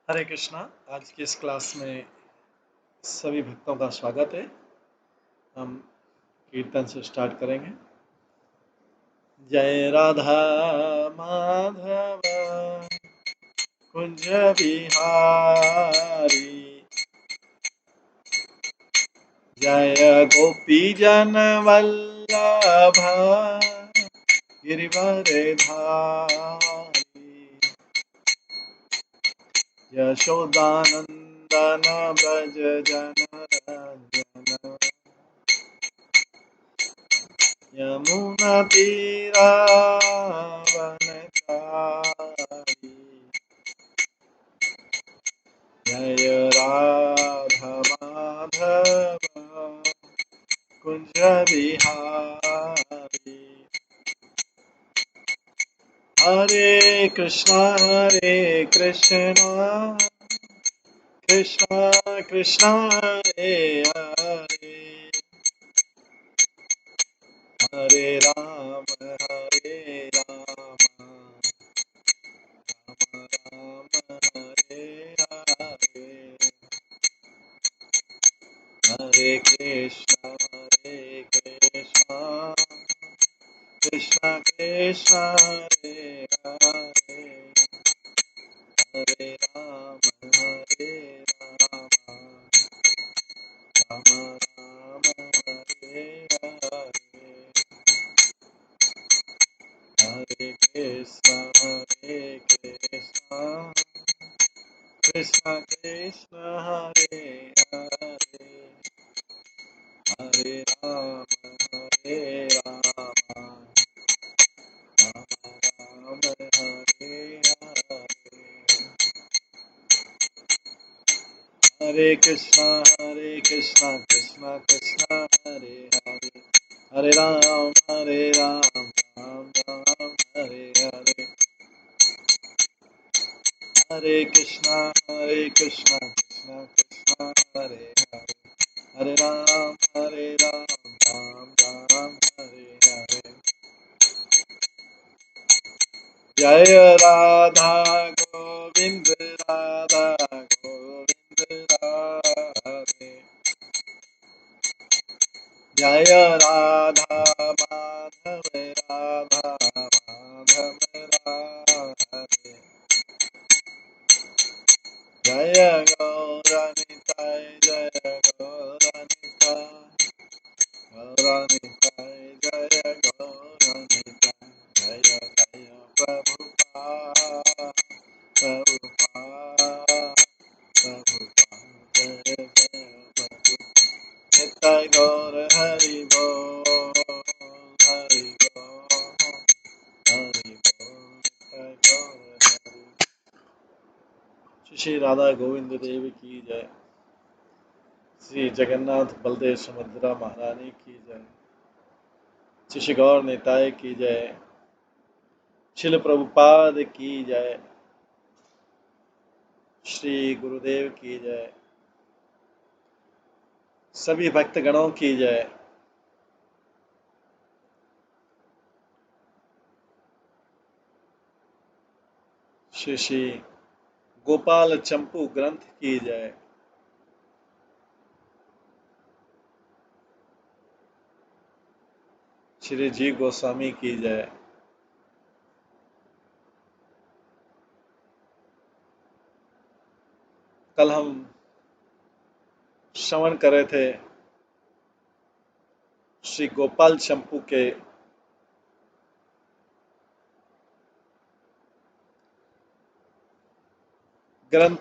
हरे कृष्णा। आज की इस क्लास में सभी भक्तों का स्वागत है। हम कीर्तन से स्टार्ट करेंगे। जय राधा माधव कुंज बिहारी, जय गोपी जन वल्लभ गिरिवर धारी, यशोदानंदन ब्रज जन रंजन, यमुना तीरा वनचारी, जय राधा माधव कुंज बिहारी। हरे कृष्णा कृष्णा कृष्णा हरे हरे, हरे राम राम हरे हरे, हरे कृष्णा कृष्णा कृष्णा हरे हरे, हरे राम राम राम हरे हरे, हरे कृष्णा कृष्णा कृष्णा हरे हरे, हरे राम राम हरे हरे, हरे कृष्णा कृष्णा कृष्णा हरे हरे, हरे राम राम राम हरे हरे, हरे कृष्णा कृष्णा कृष्णा हरे हरे, हरे राम राम राम हरे हरे। जय राधा गोविंद राधा गोविंद राधे, जय राधा माधव राधा माधव राधे, जय गौरनिताय जय गौरनिताय, गौरनिताय जय गौरनिताय, जय जय प्रभुपाद प्रभुपाद प्रभुपाद, जय जय प्रभुपाद। निताय गौर हरि बोल हरि बोल हरि बोल, निताय गौर हरि। श्री राधा गोविंद देव की जय, श्री जगन्नाथ बलदेव सुभद्रा महारानी की जय, श्री गौर निताय की जय, शिल प्रभुपाद की जय, श्री गुरुदेव की जय, सभी भक्तगणों की जय। श्री श्री गोपाल चंपू ग्रंथ की जय, श्री जी गोस्वामी की जय। कल हम श्रवण कर रहे थे श्री गोपाल चंपू के ग्रंथ,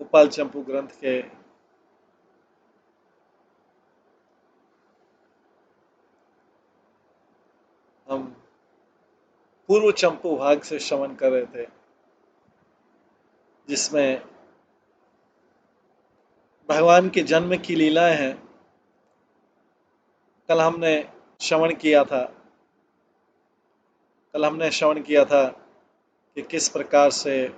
गोपाल चंपू ग्रंथ के हम पूर्व चंपू भाग से श्रवण कर रहे थे, जिसमें भगवान के जन्म की लीलाएं हैं। कल हमने श्रवण किया था कल हमने श्रवण किया था कि किस प्रकार से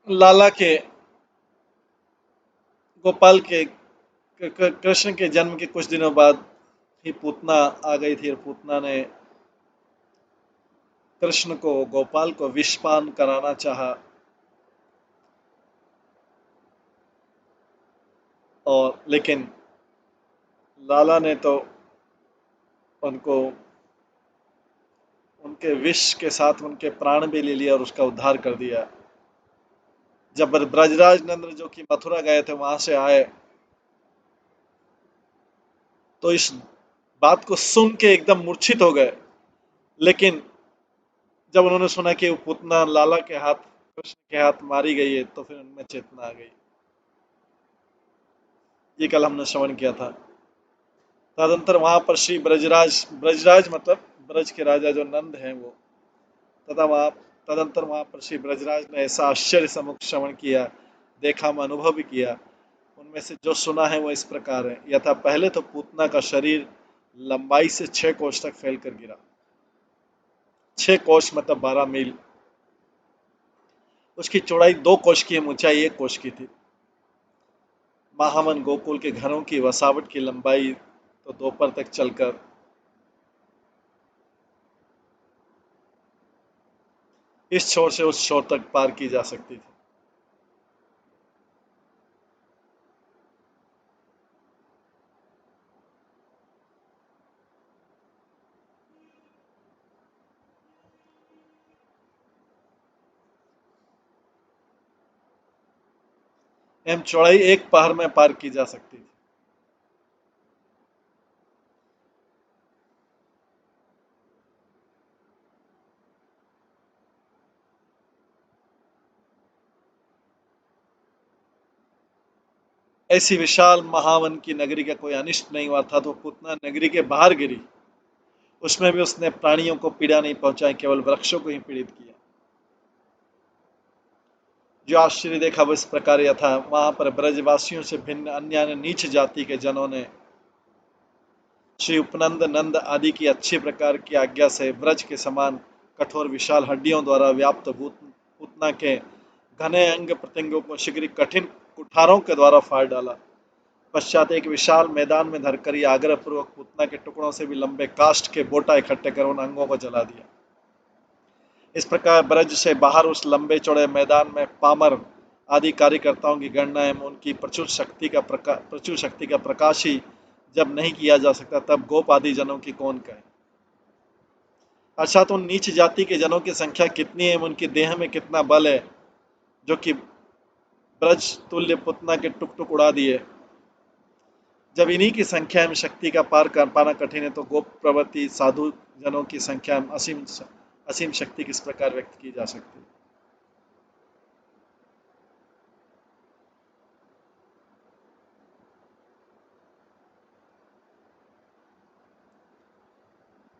लाला के गोपाल के कृष्ण के जन्म के कुछ दिनों बाद ही पूतना आ गई थी और पूतना ने कृष्ण को, गोपाल को विषपान कराना चाहा, और लेकिन लाला ने तो उनको उनके विष के साथ उनके प्राण भी ले लिया और उसका उद्धार कर दिया। जब ब्रजराज नंद जो कि मथुरा गए थे वहां से आए तो इस बात को सुन के एकदम मूर्छित हो गए। लेकिन जब उन्होंने सुना कि वो पूतना लाला के हाथ, कृष्ण के हाथ मारी गई है, तो फिर उनमें चेतना आ गई। ये कल हमने श्रवण किया था। तदंतर वहां पर श्री ब्रजराज, ब्रजराज मतलब ब्रज के राजा जो नंद हैं वो, तथा वहां तदंतर वहां पर श्री ब्रजराज ने ऐसा आश्चर्य सम्मुख श्रवण किया, देखा, में अनुभव भी किया। उनमें से जो सुना है वो इस प्रकार है। यथा पहले तो पूतना का शरीर लंबाई से 6 कोस तक फैल कर गिरा। 6 कोस मतलब 12 मील। उसकी चौड़ाई 2 कोस की, ऊंचाई 1 कोस की थी। महामन गोकुल के घरों की वसावट की लंबाई तो दोपहर तक चलकर इस छोर से उस छोर तक पार की जा सकती थी। एवं चौड़ाई 1 पहर में पार की जा सकती थी। ऐसी विशाल महावन की नगरी का कोई अनिष्ट नहीं हुआ था, तो पूतना नगरी के बाहर गिरी, उसमें भी उसने प्राणियों को पीड़ा नहीं पहुंचाई, केवल वृक्षों को ही पीड़ित किया। जो आश्चर्य देखा वो इस प्रकार यह था। वहां पर ब्रजवासियों से भिन्न अन्य नीच जाति के जनों ने श्री उपनंद नंद आदि की अच्छी प्रकार की आज्ञा से ब्रज के समान कठोर विशाल हड्डियों द्वारा व्याप्त भूत पूतना के घने अंग प्रत्यंगों को शीघ्र कठिन कुठारों के द्वारा फाड़ डाला। पश्चात एक विशाल मैदान में धरकर यह आग्रह पूर्वक पूतना के टुकड़ों से भी लंबे काष्ठ के बोटा इकट्ठे कर उन अंगों को जला दिया। इस प्रकार ब्रज से बाहर उस लंबे चौड़े मैदान में पामर आदि कार्यकर्ताओं की गणना एवं उनकी प्रचुर शक्ति का प्रकाश ही जब नहीं किया जा सकता, तब गोप आदि जनों की कौन कहे। अर्थात उन नीच जाति के जनों की संख्या कितनी है, उनकी देह में कितना बल है, जो कि ब्रज तुल्य पुतना के टुक टुक उड़ा दिए। जब इन्हीं की संख्या एवं शक्ति का पार कर पाना कठिन है, तो गोप प्रवृत्ति साधु जनों की संख्या असीम असीम शक्ति किस प्रकार व्यक्त की जा सकती है।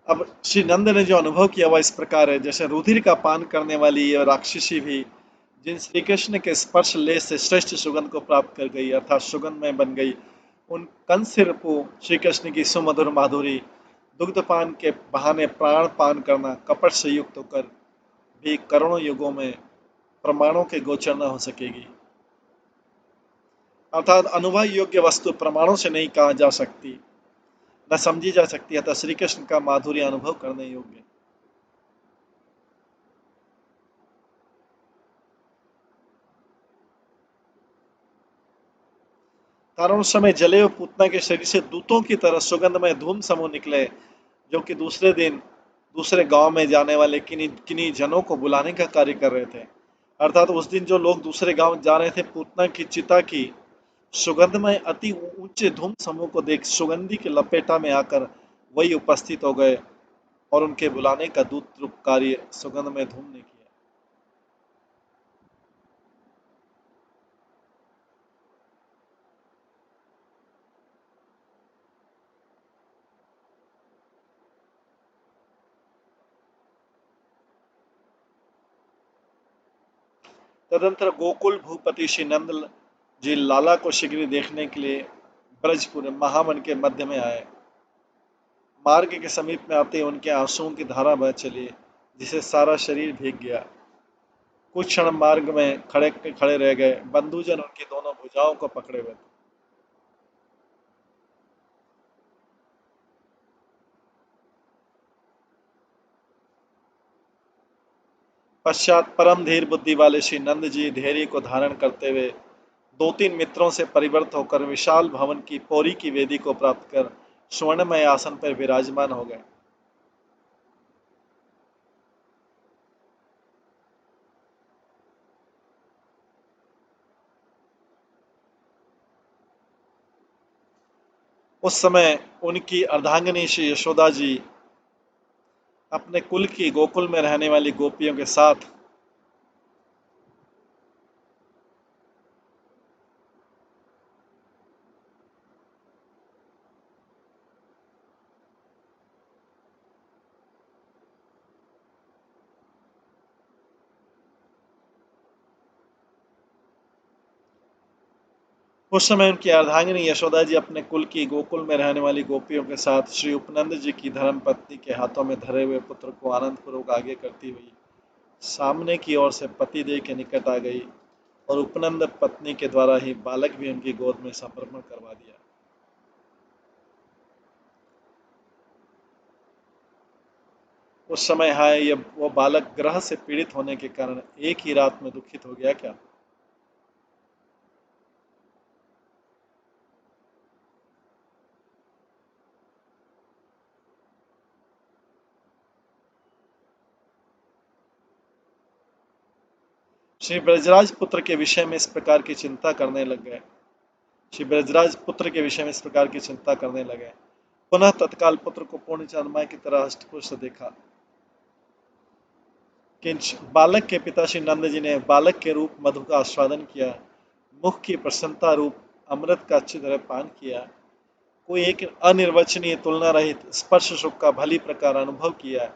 अब श्री नंद ने जो अनुभव किया वह इस प्रकार है। जैसे रुधिर का पान करने वाली यह राक्षसी भी जिन श्री कृष्ण के स्पर्श ले से श्रेष्ठ सुगंध को प्राप्त कर गई, अर्थात सुगंध में बन गई, उन कंस रिपु श्री कृष्ण की सुमधुर माधुरी दुग्धपान के बहाने प्राण पान करना कपट से युक्त होकर भी करोड़ों युगों में प्रमाणों के गोचर न हो सकेगी। अर्थात अनुभव योग्य वस्तु प्रमाणों से नहीं कहा जा सकती, न समझी जा सकती, अतः श्री कृष्ण का माधुर्य अनुभव करने योग्य। कारण उस समय जले हुए पूतना के शरीर से दूतों की तरह सुगंधमय धूम समूह निकले, जो कि दूसरे दिन दूसरे गांव में जाने वाले किन्हीं किन्हीं जनों को बुलाने का कार्य कर रहे थे। अर्थात उस दिन जो लोग दूसरे गांव जा रहे थे, पूतना की चिता की सुगंधमय अति ऊंचे धूम समूह को देख सुगंधी के लपेटा में आकर वही उपस्थित हो गए, और उनके बुलाने का दूत रूप कार्य सुगंधमय धूम ने किया। तदंतर गोकुल भूपति श्री नंद जी लाला को शीघ्र देखने के लिए ब्रजपुर महावन के मध्य में आए। मार्ग के समीप में आते उनके आंसुओं की धारा बह चली, जिसे सारा शरीर भीग गया। कुछ क्षण मार्ग में खड़े खड़े रह गए। बंधुजन उनकी दोनों भुजाओं को पकड़े हुए थे। पश्चात परम धीर बुद्धि वाले श्री नंद जी धैर्य को धारण करते हुए 2-3 मित्रों से परिवर्त होकर विशाल भवन की पौरी की वेदी को प्राप्त कर स्वर्णमय आसन पर विराजमान हो गए। उस समय उनकी अर्धांगिनी श्री यशोदा जी अपने कुल की गोकुल में रहने वाली गोपियों के साथ उस समय उनकी अर्धांगिनी यशोदा जी अपने कुल की गोकुल में रहने वाली गोपियों के साथ श्री उपनंद जी की धर्म पत्नी के हाथों में धरे हुए पुत्र को आनंद पूर्वक आगे करती हुई सामने की ओर से पति देव के निकट आ गई और उपनंद पत्नी के द्वारा ही बालक भी उनकी गोद में समर्पण करवा दिया। उस समय हाय ये वो बालक ग्रह से पीड़ित होने के कारण एक ही रात में दुखित हो गया क्या? श्री ब्रजराज पुत्र के विषय में इस प्रकार की चिंता करने लग गए। श्री ब्रजराज पुत्र के विषय में इस प्रकार की चिंता करने लगे। पुनः तत्काल पुत्र को पूर्ण चंद्रमा की तरह अष्टपुष्ट देखा। किंच बालक के पिता श्री नंद जी ने बालक के रूप मधु का आस्वादन किया, मुख की प्रसन्नता रूप अमृत का अच्छी तरह पान किया, कोई एक अनिर्वचनीय तुलना रहित स्पर्श सुख का भली प्रकार अनुभव किया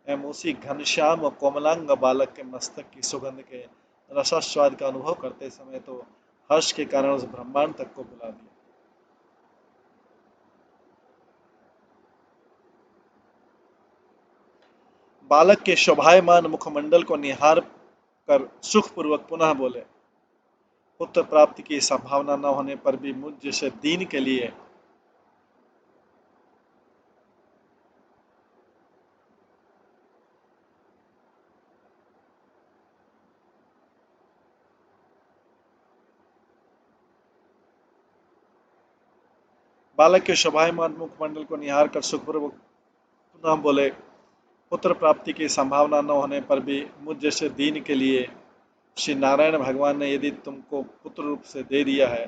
एवं उसी घनश्याम और कोमलांग बालक के मस्तक की सुगंध के रसास्वाद का अनुभव करते समय तो हर्ष के कारण उस ब्रह्मांड तक को बुला दिया। बालक के शोभायमान मुखमंडल को निहार कर सुखपूर्वक पुनः बोले, पुत्र प्राप्ति की संभावना न होने पर भी मुझ जैसे दीन के लिए बालक के शोभायमान मुखमंडल को निहार कर सुखपूर्वक पुनः बोले, पुत्र प्राप्ति की संभावना न होने पर भी मुझ जैसे दीन के लिए श्री नारायण भगवान ने यदि तुमको पुत्र रूप से दे दिया है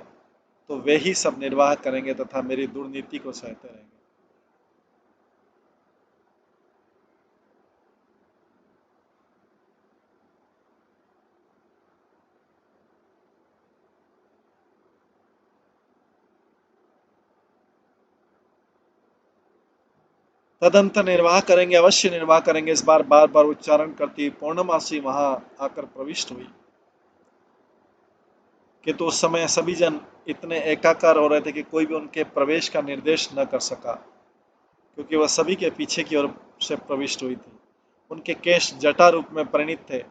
तो वे ही सब निर्वाह करेंगे तथा मेरी दुर्नीति को सहते रहेंगे। तदंतर निर्वाह करेंगे, अवश्य निर्वाह करेंगे, इस बार बार बार उच्चारण करती पूर्णमासी वहां आकर प्रविष्ट हुई। किंतु उस समय सभी जन इतने एकाकार हो रहे थे कि कोई भी उनके प्रवेश का निर्देश न कर सका, क्योंकि वह सभी के पीछे की ओर से प्रविष्ट हुई थी। उनके केश जटा रूप में परिणित थे।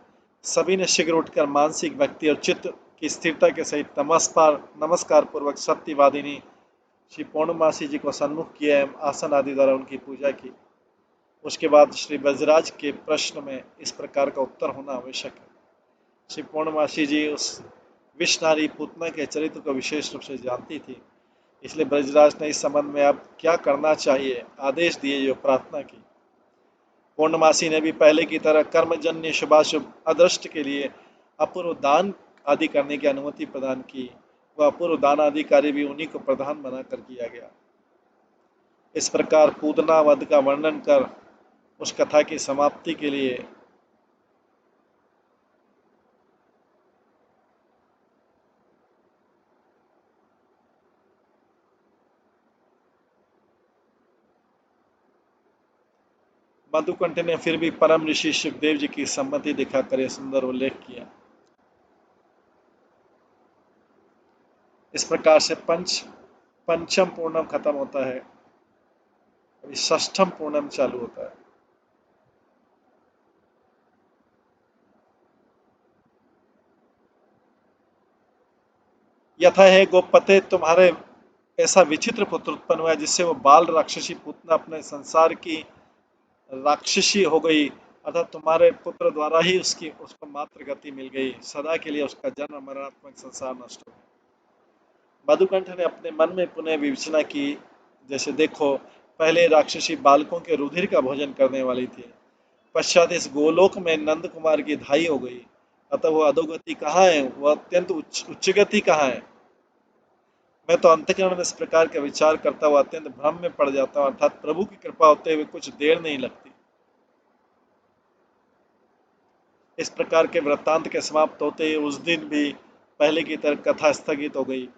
सभी ने शीघ्र उठकर मानसिक भक्ति और चित्त की स्थिरता के सहित नमस्कार पूर्वक सत्यवादिनी श्री पूर्णमासी जी को सन्मुख किया एवं आसन आदि द्वारा उनकी पूजा की। उसके बाद श्री बजराज के प्रश्न में इस प्रकार का उत्तर होना आवश्यक है। श्री पूर्णमासी जी उस विषनारी पूतना के चरित्र को विशेष रूप से जानती थी, इसलिए ब्रजराज ने इस संबंध में अब क्या करना चाहिए आदेश दिए, जो प्रार्थना की। पूर्णमासी ने भी पहले की तरह कर्मजन्य शुभाशुभ अदृष्ट के लिए अपूर्व दान आदि करने की अनुमति प्रदान की। वह अपूर्व दान आदि कार्य भी उन्हीं को प्रधान बनाकर किया गया। इस प्रकार पूतना वध का वर्णन कर उस कथा की समाप्ति के लिए मधुकंठ ने फिर भी परम ऋषि सुखदेव जी की सम्मति दिखाकर यह सुंदर उल्लेख किया। इस प्रकार से पंचम पूर्णम खत्म होता है, अभी षष्ठम पूर्णम चालू होता है। यथा है गोपते, तुम्हारे ऐसा विचित्र पुत्र उत्पन्न हुआ जिससे वो बाल राक्षसी पूतना अपने संसार की राक्षसी हो गई अर्थात तुम्हारे पुत्र द्वारा ही उसको मात्र गति मिल गई, सदा के लिए उसका जन्म मरणात्मक संसार नष्ट हो गया। मधुकंठ ने अपने मन में पुनः विवेचना की, जैसे देखो, पहले राक्षसी बालकों के रुधिर का भोजन करने वाली थी, पश्चात इस गोलोक में नंद कुमार की धाई हो गई, अतः वो अधोगति कहाँ है, वह अत्यंत उच्च गति कहाँ है। मैं तो अंतःकरण में इस प्रकार का विचार करता हुआ अत्यंत भ्रम में पड़ जाता हूँ, अर्थात प्रभु की कृपा होते हुए कुछ देर नहीं लगती। इस प्रकार के वृत्तांत के समाप्त होते ही उस दिन भी पहले की तरह कथा स्थगित हो गई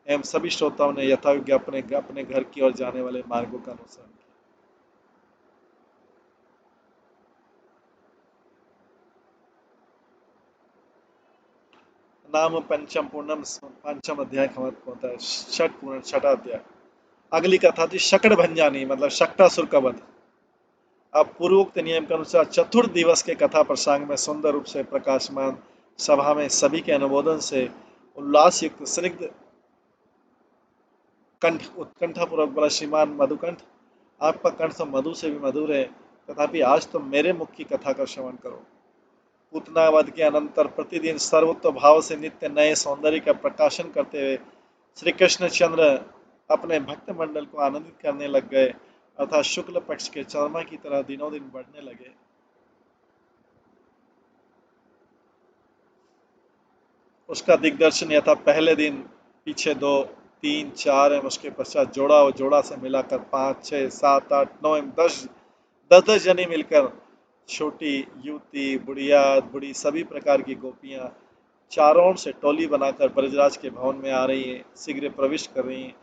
एवं सभी श्रोताओं ने यथायोग्य अपने अपने घर की ओर जाने वाले मार्गों का अनुसरण किया। नाम पंचम पूर्णम, पंचम अध्याय खत्म होता है, छठ पूर्ण छठा अध्याय। अगली कथा थी शकड़ भंजानी, मतलब शक्टासुर का वध। अब पूर्वोक्त नियम के अनुसार चतुर्थ दिवस के कथा प्रसंग में सुंदर रूप से प्रकाशमान सभा में सभी के अनुमोदन से उल्लास युक्त स्निग्ध कंठ उत्कंठा पूर्वक बोला, श्रीमान मधुकंठ, आपका कंठ तो मधु से भी मधुर है, तथापि आज तो मेरे मुख की कथा का श्रवण करो। पूतनावध के अनंतर प्रतिदिन सर्वोत्तम भाव से नित्य नए सौंदर्य का प्रकाशन करते हुए श्री कृष्णचंद्र अपने भक्त मंडल को आनंदित करने लग गए, अर्थात शुक्ल पक्ष के चंद्रमा की तरह दिनों दिन बढ़ने लगे। उसका दिग्दर्शन यथा पहले दिन पीछे दो, तीन, चार एवं उसके पश्चात जोड़ा और जोड़ा से मिलाकर 5, 6, 7, 8, 9 एवं 10, 10 जनी मिलकर छोटी युवती, बुढ़िया, बुढ़ी सभी प्रकार की गोपियां चारों ओर से टोली बनाकर ब्रजराज के भवन में आ रही हैं, शीघ्र प्रविष्ट कर रही हैं,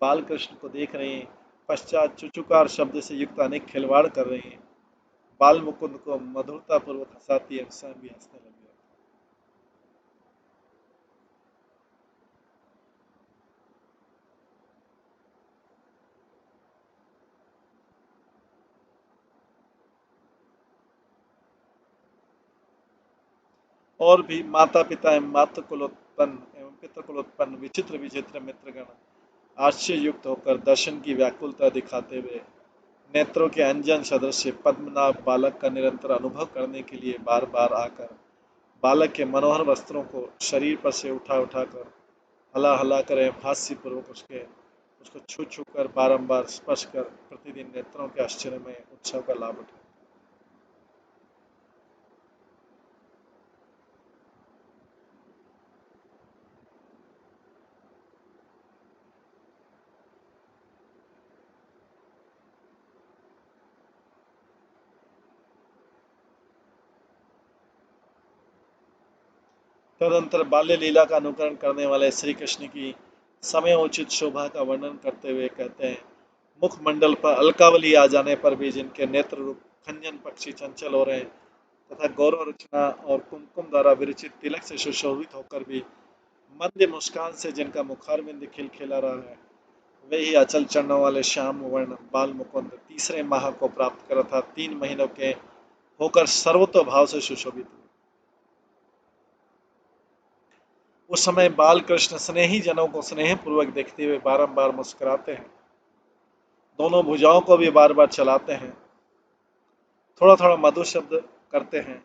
बाल कृष्ण को देख रही हैं, पश्चात चुचुकार शब्द से युक्त अनेक खिलवाड़ कर रही हैं, बाल मुकुंद को मधुरता पूर्वक हंसाती है, स्वयं भी हंसने लगी। और भी माता पिता एवं मातृ कुलोत्पन्न एवं पितृ कुलोत्पन्न विचित्र विचित्र मित्रगण आश्चर्य युक्त होकर दर्शन की व्याकुलता दिखाते हुए नेत्रों के अंजन सदृश पद्मनाभ बालक का निरंतर अनुभव करने के लिए बार बार आकर बालक के मनोहर वस्त्रों को शरीर पर से उठा उठा कर हला हला कर एवं हास्य पूर्वक उसको छू छू कर बारंबार स्पर्श कर प्रतिदिन नेत्रों के आश्चर्य में उत्सव का लाभ उठाए। तदंतर बाल्य लीला का अनुकरण करने वाले श्री कृष्ण की समयोचित शोभा का वर्णन करते हुए कहते हैं, मुखमंडल पर अलकावली आ जाने पर भी जिनके नेत्र रूप खंजन पक्षी चंचल हो रहे हैं, तथा गौरव रचना और कुमकुम द्वारा विरचित तिलक से सुशोभित होकर भी मंद मुस्कान से जिनका मुखारविंद खिलखिला रहा है, वे ही अचल चरणों वाले श्याम वर्ण बाल मुकुंद तीसरे माह को प्राप्त कर था 3 महीनों के होकर सर्वतो भाव से सुशोभित हुए। उस समय बाल कृष्ण स्नेही जनों को स्नेह पूर्वक देखते हुए बारंबार मुस्कुराते हैं, दोनों भुजाओं को भी बार बार चलाते हैं, थोड़ा थोड़ा मधुर शब्द करते हैं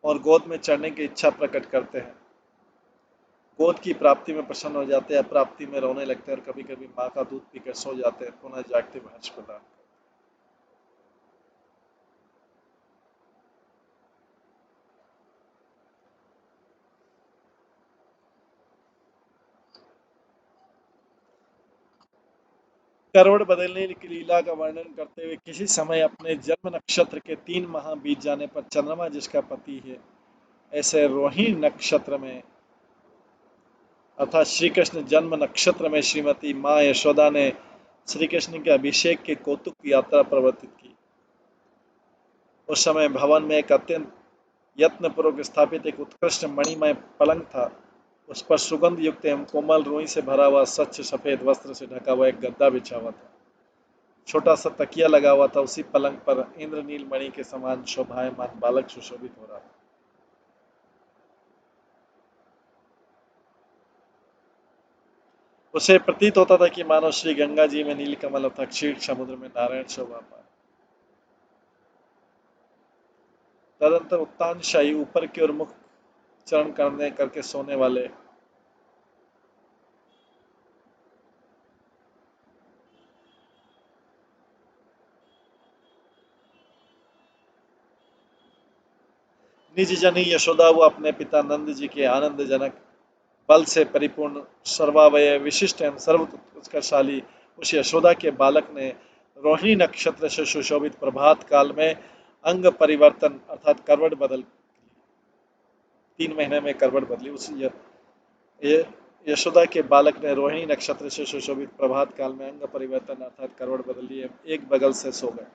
और गोद में चढ़ने की इच्छा प्रकट करते हैं। गोद की प्राप्ति में प्रसन्न हो जाते हैं, प्राप्ति में रोने लगते हैं और कभी कभी माँ का दूध पीकर सो जाते हैं, पुनः जागते हुए हर्ष प्रदान। करवट बदलने की लीला का वर्णन करते हुए किसी समय अपने जन्म नक्षत्र के 3 माह बीत जाने पर चंद्रमा जिसका पति है, ऐसे रोहिणी नक्षत्र में अर्थात श्री कृष्ण जन्म नक्षत्र में श्रीमती माँ यशोदा ने श्री कृष्ण के अभिषेक के कौतुक की यात्रा प्रवर्तित की। उस समय भवन में एक अत्यंत यत्नपूर्वक स्थापित एक उत्कृष्ट मणिमय पलंग था, उस पर सुगंध युक्त एवं कोमल रुई से भरा हुआ स्वच्छ सफेद वस्त्र से ढका हुआ एक गद्दा बिछा हुआ था, छोटा सा तकिया लगा हुआ था, उसी पलंग पर इंद्रनील मणि के समान शोभायमान बालक सुशोभित हो रहा था। उसे प्रतीत होता था कि मानो श्री गंगा जी में नीलकमल तथा क्षीर समुद्र में नारायण शोभा पाए। तदंतर उत्तानशाही ऊपर की ओर मुख चरण करने करके सोने वाले। निज जनी यशोदा वो अपने पिता नंद जी के आनंदजनक बल से परिपूर्ण सर्वावय विशिष्ट एवं सर्व उत्कर्षशाली उस यशोदा के बालक ने रोहिणी नक्षत्र से सुशोभित प्रभात काल में अंग परिवर्तन अर्थात करवट बदल 3 महीने में करवट बदली। ये यशोदा के बालक ने रोहिणी नक्षत्र से सुशोभित प्रभात काल में अंग परिवर्तन अर्थात करवट बदल लिए, एक बगल से सो गए।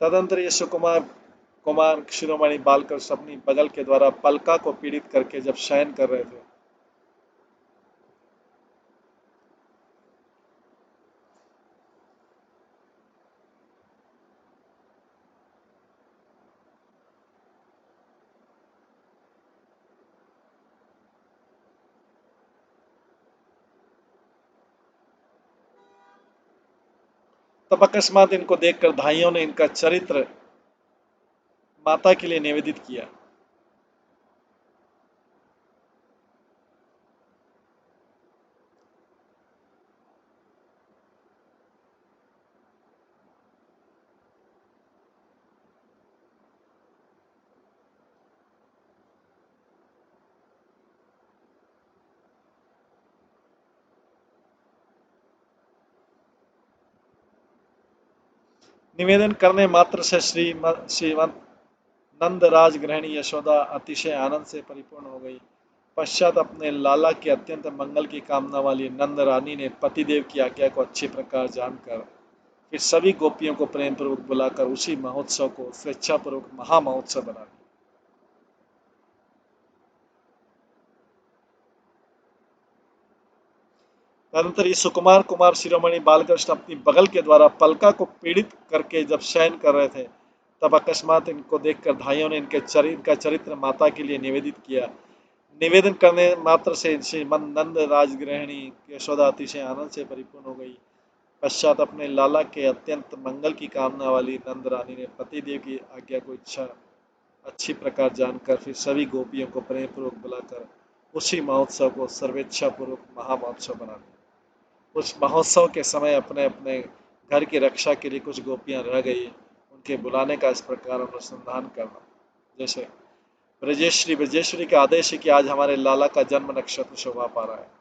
तदंतर ये सुकुमार कुमार शिरोमणि बालकृष्ण अपनी बगल के द्वारा पलका को पीड़ित करके जब शयन कर रहे थे, तब अकस्मात इनको देखकर धाइयों ने इनका चरित्र माता के लिए निवेदित किया। निवेदन करने मात्र से श्रीमंत नंद राजगृहिणी यशोदा अतिशय आनंद से परिपूर्ण हो गई। पश्चात अपने लाला के अत्यंत मंगल की कामना वाली नंद रानी ने पतिदेव की आज्ञा को अच्छी प्रकार जानकर फिर सभी गोपियों को प्रेम पूर्वक बुलाकर उसी महोत्सव को स्वेच्छापूर्वक महामहोत्सव बना दिया। तदनंतर ये सुकुमार कुमार शिरोमणि बालकृष्ण अपनी बगल के द्वारा पलका को पीड़ित करके जब शयन कर रहे थे, तब अकस्मात इनको देखकर भाइयों ने इनका चरित्र माता के लिए निवेदित किया। निवेदन करने मात्र से श्रीमंत नंद राजगृहिणी यशोदा अतिशय आनंद से परिपूर्ण हो गई। पश्चात अपने लाला के अत्यंत मंगल की कामना वाली नंद रानी ने पतिदेव की आज्ञा को इच्छा अच्छी प्रकार जानकर फिर सभी गोपियों को प्रेम पूर्वक बुलाकर उसी महोत्सव को सर्वेच्छा पूर्वक महामहोत्सव बना दिया। उस महोत्सव के समय अपने अपने घर की रक्षा के लिए कुछ गोपियां रह गई। उनके बुलाने का इस प्रकार अनुसंधान करना, जैसे ब्रजेश्वरी ब्रजेश्वरी का आदेश है कि आज हमारे लाला का जन्म नक्षत्र शोभा पा रहा है।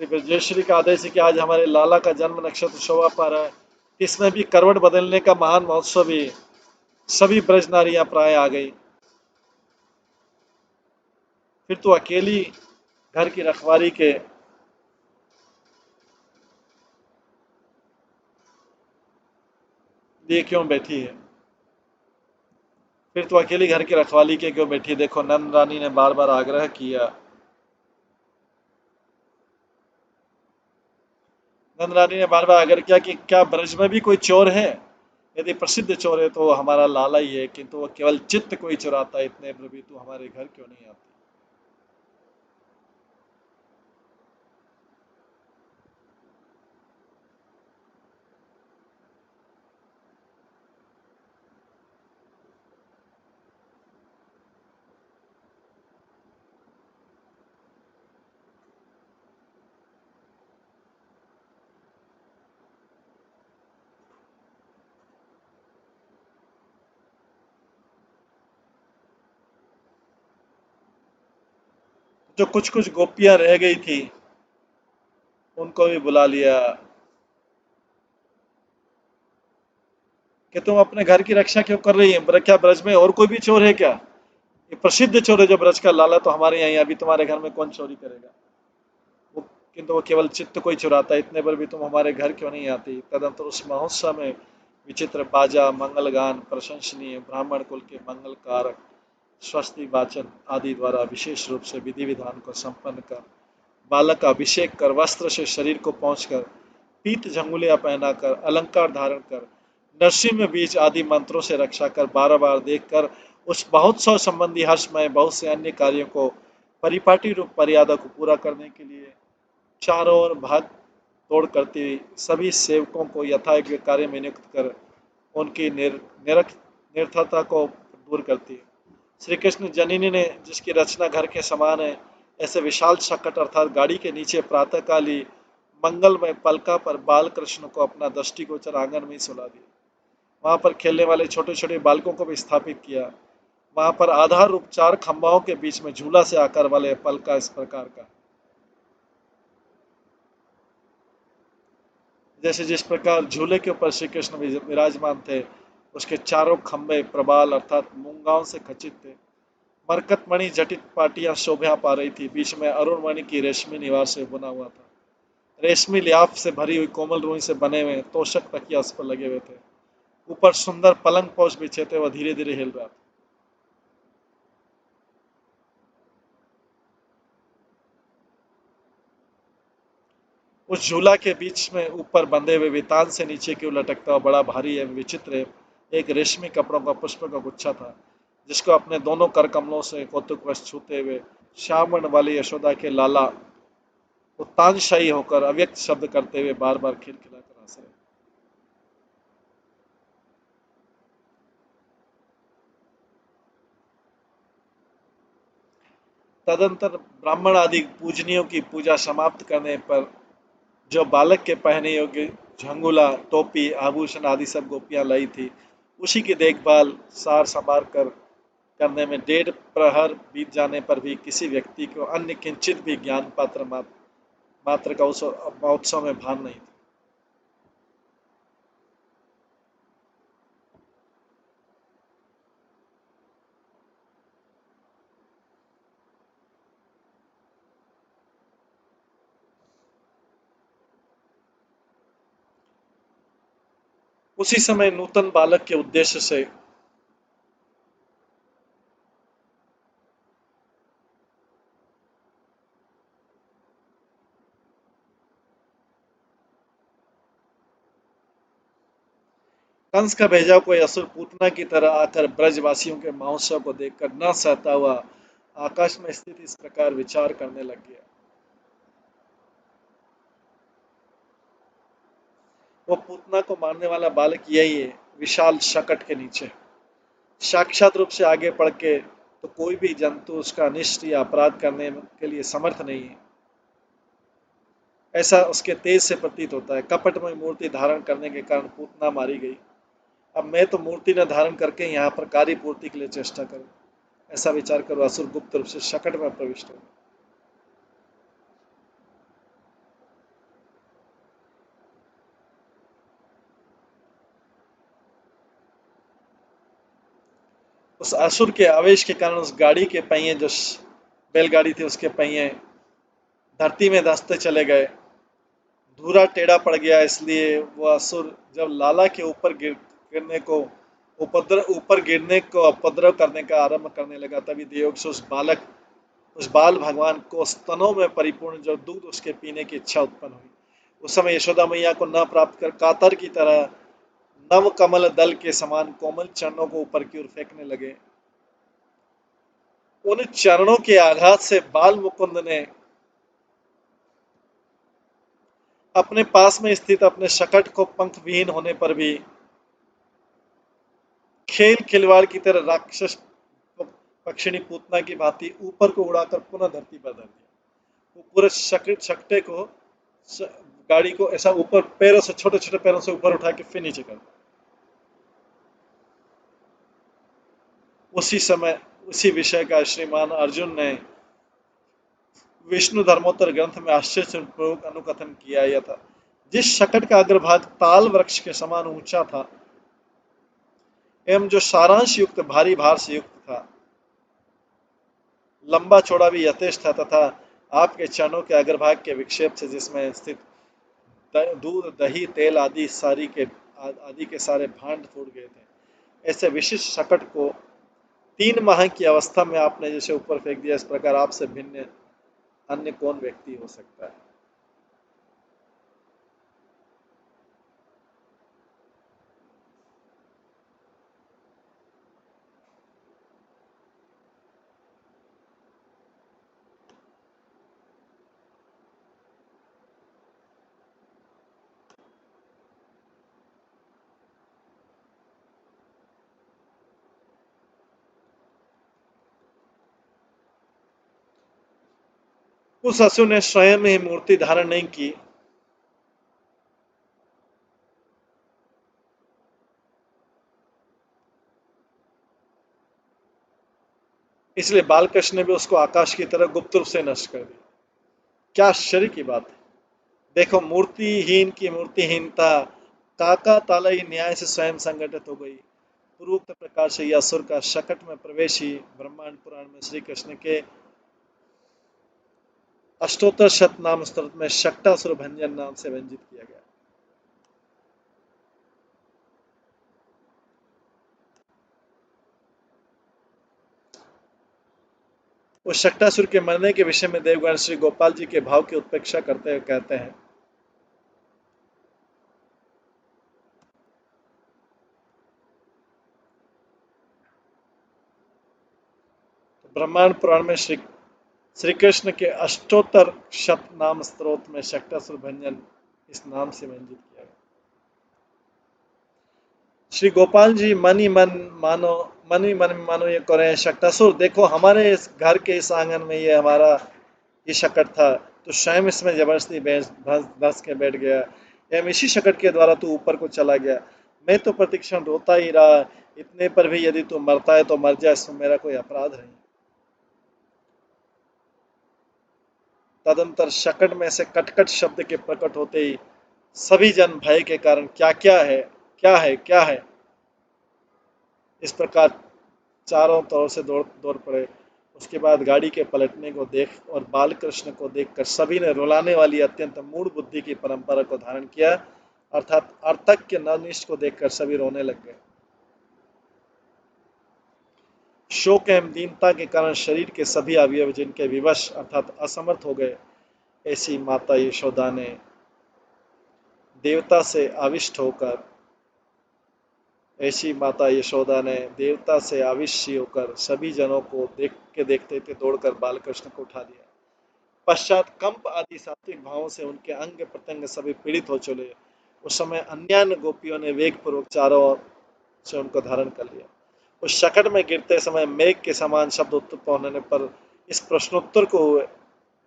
श्री ब्रजेश्वरी का आदेश है कि आज हमारे लाला का जन्म नक्षत्र शोभा पा रहा है। इसमें भी करवट बदलने का महान महोत्सव भी, सभी ब्रज नारियां प्राय आ गई। फिर तो अकेली घर की रखवारी के लिए क्यों बैठी है? फिर तो अकेली घर की रखवाली के क्यों बैठी? देखो, नंद रानी ने बार बार आग्रह किया। नंद रानी ने बार बार आग्रह किया कि क्या ब्रज में भी कोई चोर है? यदि प्रसिद्ध चोर है तो हमारा लाला ही है, किंतु वो केवल चित्त कोई चुराता है, इतने पर भी तू हमारे घर क्यों नहीं आती? जो कुछ कुछ गोपियां रह गई थी उनको भी बुला लिया कि तुम अपने घर की रक्षा क्यों कर रही है? क्या ब्रज में और कोई भी चोर है क्या? ये प्रसिद्ध चोर है जो ब्रज का लाला, तो हमारे यहाँ अभी तुम्हारे घर में कौन चोरी करेगा? वो किंतु वो केवल चित्त कोई चुराता है, इतने पर भी तुम हमारे घर क्यों नहीं आती? तदंतर उस महोत्सव में विचित्र बाजा मंगल गान प्रशंसनीय ब्राह्मण कुल के मंगल कारक स्वस्ति वाचन आदि द्वारा विशेष रूप से विधि विधान को संपन्न कर बालक का अभिषेक कर वस्त्र से शरीर को पहुंचकर पीत झंगुलिया पहनाकर अलंकार धारण कर नरसिंह बीज आदि मंत्रों से रक्षा कर बार बार देखकर उस महोत्सव संबंधी हर्षमय बहुत से अन्य कार्यों को परिपाटी रूप मर्यादा को पूरा करने के लिए चारों ओर भाग तोड़ करती हुई सभी सेवकों को यथायोग्य कार्य में नियुक्त कर उनकी निरर्थता को दूर करती है। श्री कृष्ण जननी ने जिसकी रचना घर के समान है ऐसे विशाल शकट अर्थात गाड़ी के नीचे प्रातःकाली मंगलमय पलका पर बाल कृष्ण को अपना दृष्टिगोचर आंगन में ही सुला दिया। वहां पर खेलने वाले छोटे छोटे बालकों को भी स्थापित किया। वहां पर आधार रूप 4 खंबाओं के बीच में झूला से आकार वाले पलका इस प्रकार का, जैसे जिस प्रकार झूले के ऊपर श्री कृष्ण विराजमान थे उसके चारों खंबे प्रबाल अर्थात मूंगाओं से खचित थे। मरकतमणि जटित पाटियां शोभा पा रही थी। बीच में अरुण मणि की रेशमी निवार से बुना हुआ था। रेशमी लियाफ से भरी हुई कोमल रुई से बने हुए तोशक तकिया उस पर लगे हुए थे। ऊपर सुंदर पलंग पोष बिछे थे। वह धीरे धीरे हिल रहा था। उस झूला के बीच में ऊपर बंधे हुए वितान से नीचे की ओर लटकता हुआ बड़ा भारी एवं विचित्र एक रेशमी कपड़ों का पुष्प का गुच्छा था, जिसको अपने दोनों कर कमलों से कौतुकवश छूते हुए श्यामवर्ण वाली यशोदा के लाला उत्तानशाही होकर अव्यक्त शब्द करते हुए बार बार खिलखिलाकर हंस रहे। तदंतर ब्राह्मण आदि पूजनियों की पूजा समाप्त करने पर जो बालक के पहने योग्य झंगुला टोपी आभूषण आदि सब गोपियां लाई थी, उसी की देखभाल सार संभार कर करने में 1.5 प्रहर बीत जाने पर भी किसी व्यक्ति को अन्य किंचित भी ज्ञान पात्र मात्र का उस महोत्सव में भान नहीं था। उसी समय नूतन बालक के उद्देश्य से कंस का भेजा कोई असुर पूतना की तरह आकर ब्रजवासियों के महोत्सव को देखकर न सहता हुआ आकाश में स्थित इस प्रकार विचार करने लग गया। वो पूतना को मारने वाला बालक यही है, विशाल शकट के नीचे। साक्षात रूप से आगे बढ़ के तो कोई भी जंतु उसका अनिष्ट या अपराध करने के लिए समर्थ नहीं है, ऐसा उसके तेज से प्रतीत होता है। कपटमय मूर्ति धारण करने के कारण पूतना मारी गई। अब मैं तो मूर्ति न धारण करके यहाँ पर कार्य पूर्ति के लिए चेष्टा करूं, ऐसा विचार कर असुर गुप्त रूप से शकट में प्रविष्ट हो। उस असुर के आवेश के कारण उस गाड़ी के पहिए जो बैलगाड़ी थी उसके पहिए धरती में धंसते चले गए। धूरा टेढ़ा पड़ गया, इसलिए वह असुर जब लाला के गिरने को ऊपर गिरने को उपद्रव करने का आरंभ करने लगा, तभी देवयोग से उस बाल भगवान को स्तनों में परिपूर्ण जो दूध उसके पीने की इच्छा उत्पन्न हुई। उस समय यशोदा मैया को न प्राप्त कर कातर की तरह नव कमल दल के समान कोमल चरणों को ऊपर की ओर फेंकने लगे। उन चरणों के आघात से बाल मुकुंद ने अपने पास में स्थित अपने शकट को पंख विहीन होने पर भी खेल खिलवाड़ की तरह राक्षस पक्षिणी पूतना की भांति ऊपर को उड़ाकर पुनः धरती पर धर दिया। वो पूरे शकटे को गाड़ी को ऐसा ऊपर पैरों से छोटे छोटे पैरों से ऊपर उठा के फिर नीचे कर दिया। उसी समय उसी विषय का श्रीमान अर्जुन ने विष्णु धर्मोत्तर ग्रंथ में आश्चर्यपूर्वक अनुकथन किया था। जिस शकट का अग्रभाग ताल वृक्ष के समान ऊंचा था एवं जो सारांश युक्त भारी भार से युक्त था, लंबा चौड़ा भी यथेष्ट था, तथा आपके चरणों के अग्रभाग के विक्षेप से जिसमें स्थित दूध दही तेल आदि के सारे भांड फूट गए थे, ऐसे विशिष्ट शकट को 3 माह की अवस्था में आपने जैसे ऊपर फेंक दिया, इस प्रकार आपसे भिन्न अन्य कौन व्यक्ति हो सकता है? उस असुर ने स्वयं ही मूर्ति धारण नहीं की, इसलिए बालकृष्ण ने भी उसको आकाश की तरह गुप्त रूप से नष्ट कर दिया। क्या आश्चर्य की बात है! देखो, मूर्तिहीन की मूर्तिहीनता काका तालई न्याय से स्वयं संगठित हो गई। पूर्वोक्त प्रकार से यह असुर का शकट में प्रवेश ही ब्रह्मांड पुराण में श्री कृष्ण के अष्टोत्तर शत नाम स्तोत्र में शक्टासुर भंजन नाम से व्यंजित किया गया। उस शक्टासुर के मरने के विषय में देवगण श्री गोपाल जी के भाव की उत्प्रेक्षा करते हुए कहते हैं, तो ब्रह्मांड पुराण में श्री श्री कृष्ण के अष्टोत्तर शत नाम स्त्रोत में शक्टासुर भंजन इस नाम से व्यंजित किया गया। श्री गोपाल जी मन ही मन में मानो ये करें, शक्टासुर देखो, हमारे इस घर के इस आंगन में ये हमारा ये शकट था, तो स्वयं इसमें जबरदस्ती धंस के बैठ गया, एवं इसी शकट के द्वारा तू ऊपर को चला गया। मैं तो प्रतिक्षण रोता ही रहा, इतने पर भी यदि तू मरता है तो मर जा, इसमें मेरा कोई अपराध नहीं। तदंतर शकट में से कटकट शब्द के प्रकट होते ही सभी जन भय के कारण क्या क्या है, क्या है, क्या है, इस प्रकार चारों तरफ से दौड़ दौड़ पड़े। उसके बाद गाड़ी के पलटने को देख और बालकृष्ण को देखकर सभी ने रुलाने वाली अत्यंत मूढ़ बुद्धि की परंपरा को धारण किया, अर्थात अर्थक के नवनिष्ठ को देखकर सभी रोने लग गए। शोक एवं दीनता के कारण शरीर के सभी अवयव जिनके विवश अर्थात असमर्थ हो गए, ऐसी माता यशोदा ने देवता से आविष्ट होकर ऐसी माता यशोदा ने देवता से आविष्ट होकर सभी जनों को देखते थे दौड़कर बालकृष्ण को उठा लिया। पश्चात कंप आदि सात्विक भावों से उनके अंग प्रत्यंग सभी पीड़ित हो चले। उस समय अन्यान्य गोपियों ने वेग पूर्वक चारों ओर से उनको धारण कर लिया। उस शकट में गिरते समय मेघ के समान शब्द उत्पन्न होने पर इस प्रश्नोत्तर को हुए,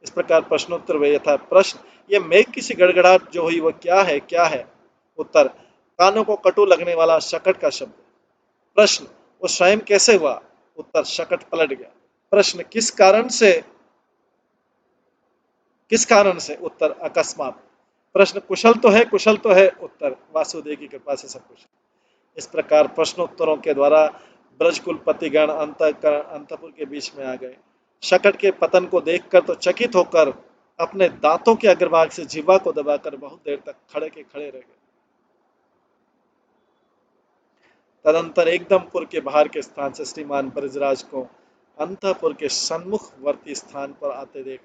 इस प्रकार प्रश्नोत्तर हुए यथा प्रश्न, ये मेघ किसी गड़गड़ाहट जो हुई वह क्या है, क्या है? उत्तर, कानों को कटु लगने वाला शकट का शब्द। प्रश्न, वो स्वयं कैसे हुआ? उत्तर, शकट पलट गया। प्रश्न, किस कारण से? उत्तर, अकस्मात। प्रश्न, कुशल तो है, कुशल तो है? उत्तर, वासुदेव की कृपा से सब कुछ। इस प्रकार प्रश्नोत्तरों के द्वारा ब्रजकुलपतिगण अंतपुर के बीच में आ गए। शकट के पतन को देखकर तो चकित होकर अपने दांतों के अग्रभाग से जीवा को दबाकर बहुत देर तक खड़े के खड़े रह गए। तदंतर एकदम पुर के बाहर के स्थान से श्रीमान ब्रजराज को अंतपुर के सन्मुखवर्ती स्थान पर आते देख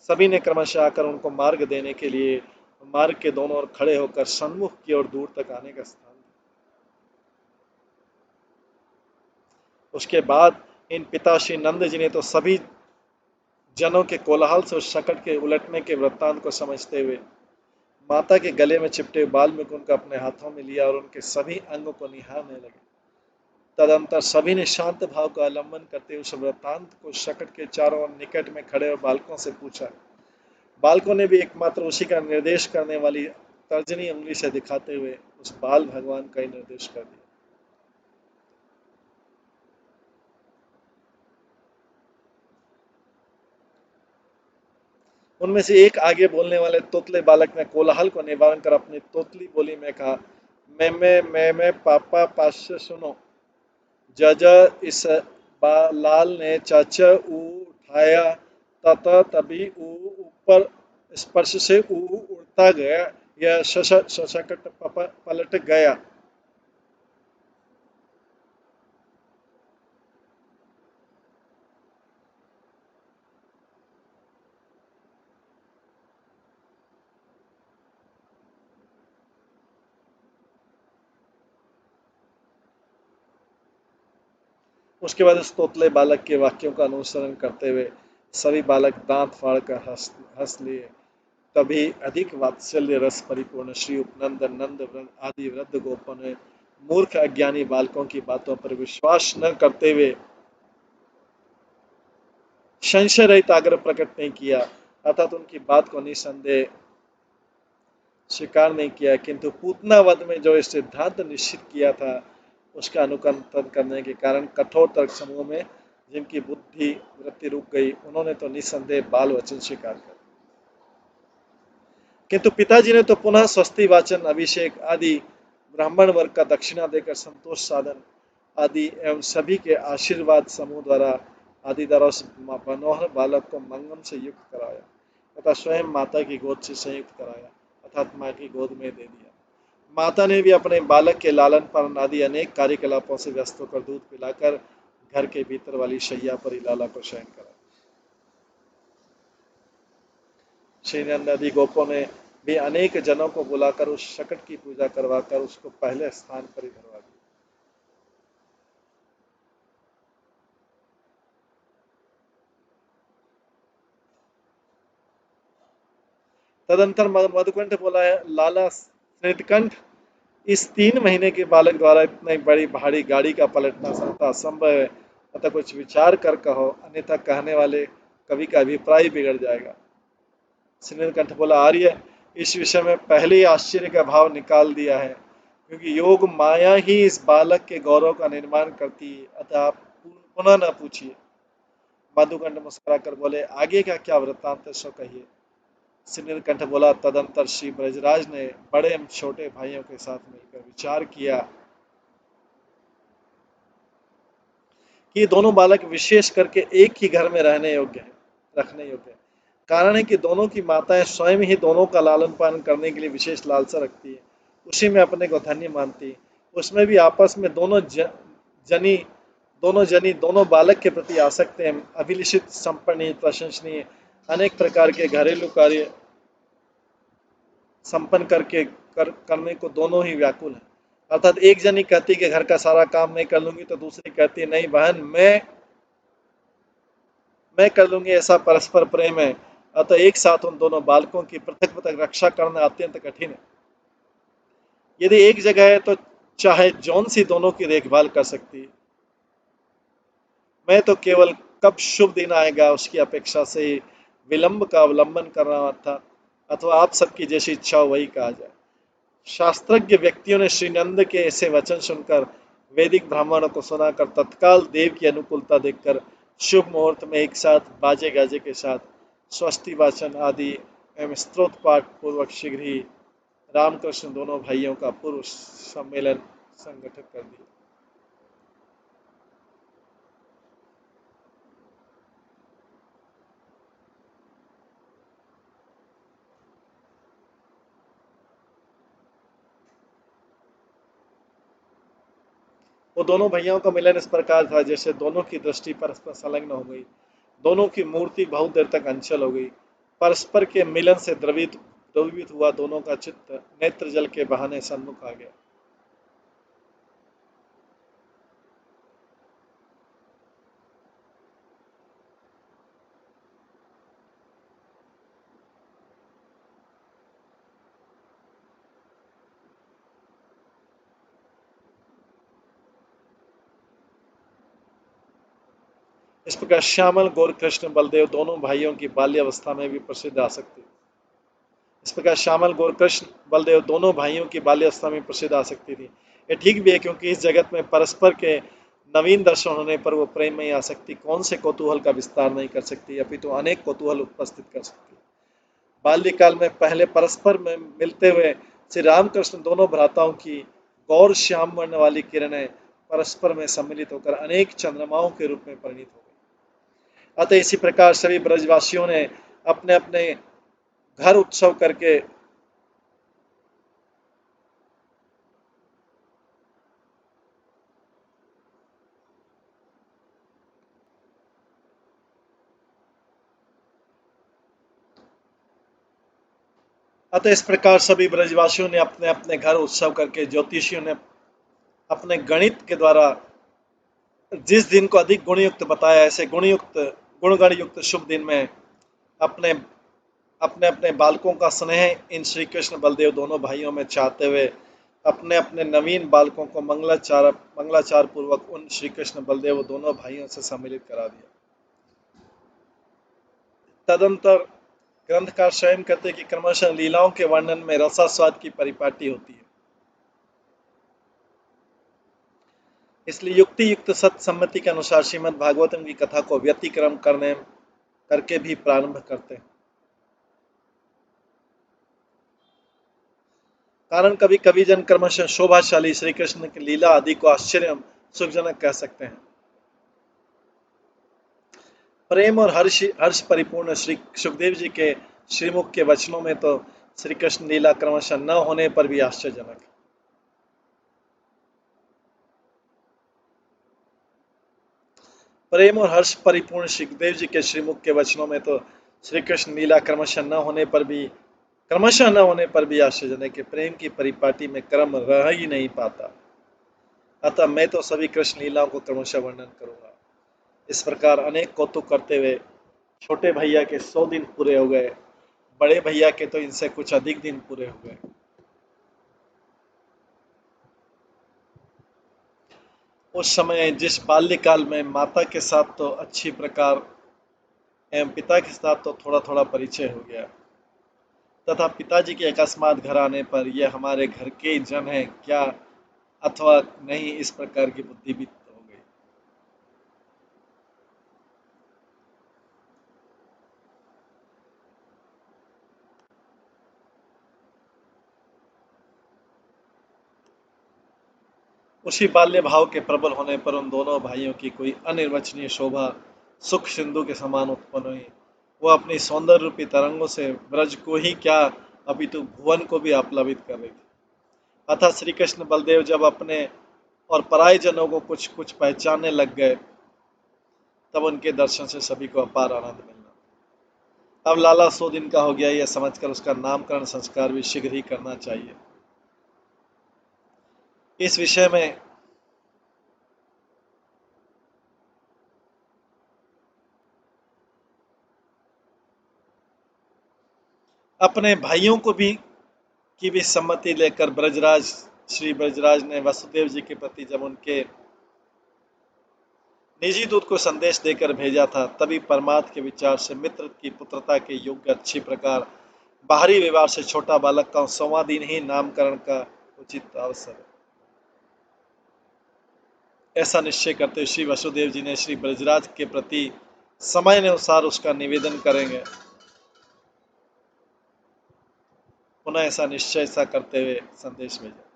सभी ने क्रमशः आकर उनको मार्ग देने के लिए मार्ग के दोनों ओर खड़े होकर सन्मुख की ओर दूर तक आने का स्थान दिया। उसके बाद इन पिता श्री नंद जी ने तो सभी जनों के कोलाहल से उस शकट के उलटने के वृत्तांत को समझते हुए माता के गले में चिपटे बाल मुकुंद को अपने हाथों में लिया और उनके सभी अंगों को निहारने लगे। तदंतर सभी ने शांत भाव का अवलंबन करते हुए उस वृत्तांत को शकट के चारों ओर निकट में खड़े हुए बालकों से पूछा। बालकों ने भी एकमात्र उसी का निर्देश करने वाली तर्जनी उंगली से दिखाते हुए उस बाल भगवान का ही निर्देश कर दिया। उनमें से एक आगे बोलने वाले तोतले बालक ने कोलाहल को निवारण कर अपनी तोतली बोली में कहा, मैं पापा पाश्य सुनो। जज इस लाल ने चाचा ऊ उठाया तथा तभी ऊ ऊपर स्पर्श से ऊ उड़ता गया, यह सशकट पलट गया। उसके बाद उस तोतले बालक के वाक्यों का अनुसरण करते हुए सभी बालक दांत फाड़कर हंस हंस लिए। तभी अधिक वात्सल्य रस परिपूर्ण श्री उपनंद नंद आदि वृद्ध गोपों ने मूर्ख अज्ञानी बालकों की बातों पर विश्वास न करते हुए संशय रहित आग्रह प्रकट नहीं किया, अर्थात उनकी बात को निसंदेह स्वीकार नहीं किया, किंतु पूतना वध में जो सिद्धांत निश्चित किया था उसका अनुकंपन करने के कारण कठोर तर्क समूह में जिनकी बुद्धि वृत्ति रुक गई, उन्होंने तो निसंदेह बाल वचन स्वीकार कर, किंतु पिताजी ने तो पुनः स्वस्ति वाचन अभिषेक आदि ब्राह्मण वर्ग का दक्षिणा देकर संतोष साधन आदि एवं सभी के आशीर्वाद समूह द्वारा आदि द्वारा उस मनोहर बालक को मंगम से युक्त कराया तथा स्वयं माता की गोद से संयुक्त कराया, अर्थात माँ की गोद में दे दिया। माता ने भी अपने बालक के लालन पालन आदि अनेक कार्यकलापों से व्यस्त होकर दूध पिलाकर घर के भीतर वाली शैया पर ही लाला को शयन करा। श्री नंद आदि गोपों ने भी अनेक जनों को बुलाकर उस शकट की पूजा करवाकर उसको पहले स्थान पर ही धरवा दिया। तदंतर मधुकंठ बोला है, लाला स्मृतकंठ, इस 3 महीने के बालक द्वारा इतनी बड़ी भारी गाड़ी का पलटना असंभव है, अतः कुछ विचार कर कहो, अन्यथा कहने वाले कवि का अभिप्राय बिगड़ जाएगा। स्मृतकंठ बोला, आर्य, इस विषय में पहले ही आश्चर्य का भाव निकाल दिया है, क्योंकि योग माया ही इस बालक के गौरव का निर्माण करती है, अतः आप पुनः न पूछिए। मधुकंठ मुस्कुरा कर बोले, आगे का क्या वृत्तांत है सो कहिए। नीलकंठ बोला, तदंतर श्री ब्रजराज ने बड़े एवं छोटे भाइयों के साथ मिलकर विचार किया कि दोनों बालक विशेष करके एक ही घर में रखने योग्य है। कारण है कि दोनों की माताएं स्वयं ही दोनों का लालन पालन करने के लिए विशेष लालसा रखती है, उसी में अपने को धन्य मानती है। उसमें भी आपस में जनी दोनों बालक के प्रति आसक्त हैं, अभिलिषित संपन्न प्रशंसनीय अनेक प्रकार के घरेलू कार्य संपन्न करने को दोनों ही व्याकुल हैं। अर्थात एक जनी कहती कि घर का सारा काम मैं कर लूंगी, तो दूसरी कहती नहीं बहन, मैं कर लूंगी, ऐसा परस्पर प्रेम है। अतः एक साथ उन दोनों बालकों की पृथक पृथक रक्षा करना अत्यंत कठिन है। यदि एक जगह है तो चाहे जौन सी दोनों की देखभाल कर सकती, मैं तो केवल कब शुभ दिन आएगा उसकी अपेक्षा से ही विलंब का अवलंबन कर रहा था, अथवा आप सबकी जैसी इच्छा हो वही कहा जाए। शास्त्रज्ञ व्यक्तियों ने श्रीनंद के ऐसे वचन सुनकर वैदिक ब्राह्मणों को सुनाकर तत्काल देव की अनुकूलता देखकर शुभ मुहूर्त में एक साथ बाजे गाजे के साथ स्वस्ति वाचन आदि एवं स्त्रोत पाठ पूर्वक शीघ्र ही रामकृष्ण दोनों भाइयों का पूर्व सम्मेलन संगठित कर दिया। वो दोनों भाइयों का मिलन इस प्रकार था जैसे दोनों की दृष्टि परस्पर संलग्न हो गई, दोनों की मूर्ति बहुत देर तक अंचल हो गई, परस्पर के मिलन से द्रवीभूत हुआ दोनों का चित्त नेत्र जल के बहाने सन्मुख आ गया। इस प्रकार श्यामल गौरकृष्ण बलदेव दोनों भाइयों की बाल्यावस्था में भी प्रसिद्ध आसक्ति इस प्रकार श्यामल गौरकृष्ण बलदेव दोनों भाइयों की बाल्यावस्था में प्रसिद्ध आसक्ति थी। ये ठीक भी है, क्योंकि इस जगत में परस्पर के नवीन दर्शन होने पर वो प्रेम में आसक्ति कौन से कौतूहल का विस्तार नहीं कर सकती, अपितु तो अनेक कौतूहल उपस्थित कर सकती। बाल्यकाल में पहले परस्पर में मिलते हुए श्री रामकृष्ण दोनों भ्राताओं की गौर श्याम वर्ण वाली किरणें परस्पर में सम्मिलित होकर अनेक चंद्रमाओं के रूप में परिणित हो गई। अतः इसी प्रकार सभी ब्रजवासियों ने अपने अपने घर उत्सव करके इस प्रकार सभी ब्रजवासियों ने अपने अपने घर उत्सव करके ज्योतिषियों ने अपने गणित के द्वारा जिस दिन को अधिक गुणयुक्त बताया, ऐसे गुणयुक्त गुणगण युक्त शुभ दिन में अपने अपने अपने बालकों का स्नेह इन श्री कृष्ण बलदेव दोनों भाइयों में चाहते हुए अपने अपने नवीन बालकों को मंगलाचार पूर्वक उन श्री कृष्ण बलदेव दोनों भाइयों से सम्मिलित करा दिया। तदंतर ग्रंथकार स्वयं कहते हैं कि क्रमशः लीलाओं के वर्णन में रसास्वाद की परिपाटी होती है, इसलिए युक्ति युक्त सत्य सम्मति के अनुसार श्रीमद् भागवतम की कथा को व्यतिक्रम करने करके भी प्रारंभ करते हैं। कारण कभी कभी जन क्रमशः शोभाशाली श्री कृष्ण की लीला आदि को आश्चर्य सुखजनक कह सकते हैं। प्रेम और हर्ष हर्ष परिपूर्ण श्री सुखदेव जी के श्रीमुख के वचनों में तो श्री कृष्ण लीला क्रमशः न होने पर भी आश्चर्यजनक है। प्रेम और हर्ष परिपूर्ण सुखदेव जी के श्रीमुख के वचनों में तो श्री कृष्ण लीला क्रमशः न होने पर भी आश्चर्यजनक है। प्रेम की परिपाटी में क्रम रह ही नहीं पाता, अतः मैं तो सभी कृष्ण लीलाओं को क्रमशः वर्णन करूंगा। इस प्रकार अनेक कौतुक करते हुए छोटे भैया के 100 दिन पूरे हो गए, बड़े भैया के तो इनसे कुछ अधिक दिन पूरे हो गए। उस समय जिस बाल्यकाल में माता के साथ तो अच्छी प्रकार एवं पिता के साथ तो थोड़ा थोड़ा परिचय हो गया, तथा पिताजी के अकस्मात घर आने पर यह हमारे घर के जन हैं क्या अथवा नहीं, इस प्रकार की बुद्धि भी हो गई। उसी बाल्य भाव के प्रबल होने पर उन दोनों भाइयों की कोई अनिर्वचनीय शोभा सुख सिंधु के समान उत्पन्न हुई। वो अपनी सौंदर्य रूपी तरंगों से ब्रज को ही क्या अपितु भुवन को भी आप्लावित कर रही थी। अतः श्री कृष्ण बलदेव जब अपने और पराय जनों को कुछ कुछ पहचानने लग गए, तब उनके दर्शन से सभी को अपार आनंद मिलना। अब लाला 100 दिन का हो गया, यह समझकर उसका नामकरण संस्कार भी शीघ्र ही करना चाहिए। इस विषय में अपने भाइयों को भी की भी सम्मति लेकर श्री ब्रजराज ने वसुदेव जी के प्रति जब उनके निजी दूत को संदेश देकर भेजा था, तभी परमार्थ के विचार से मित्र की पुत्रता के योग्य अच्छी प्रकार बाहरी व्यवहार से छोटा बालक का 100वां दिन ही नामकरण का उचित अवसर है। ऐसा निश्चय करते हुए श्री वसुदेव जी ने श्री ब्रजराज के प्रति समय अनुसार उसका निवेदन करेंगे। पुनः ऐसा निश्चय सा करते हुए संदेश भेजा।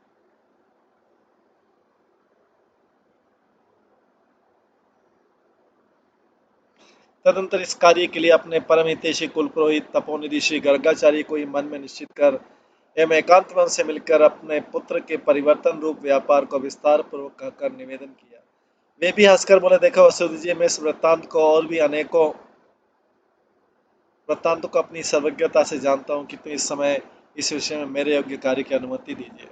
तदंतर इस कार्य के लिए अपने परम हितैषी कुल पुरोहित तपोनिधि श्री गर्गाचार्य को ही मन में निश्चित कर एवं एकांत मन से मिलकर अपने पुत्र के परिवर्तन रूप व्यापार को विस्तार पूर्वक कहकर निवेदन किया। वे भी हंसकर बोले, देखो वसुदेव जी, मैं इस वृत्तांत को और भी अनेकों वृत्तांतों को अपनी सर्वज्ञता से जानता हूँ, कि तुम इस समय इस विषय में मेरे योग्य कार्य की अनुमति दीजिए।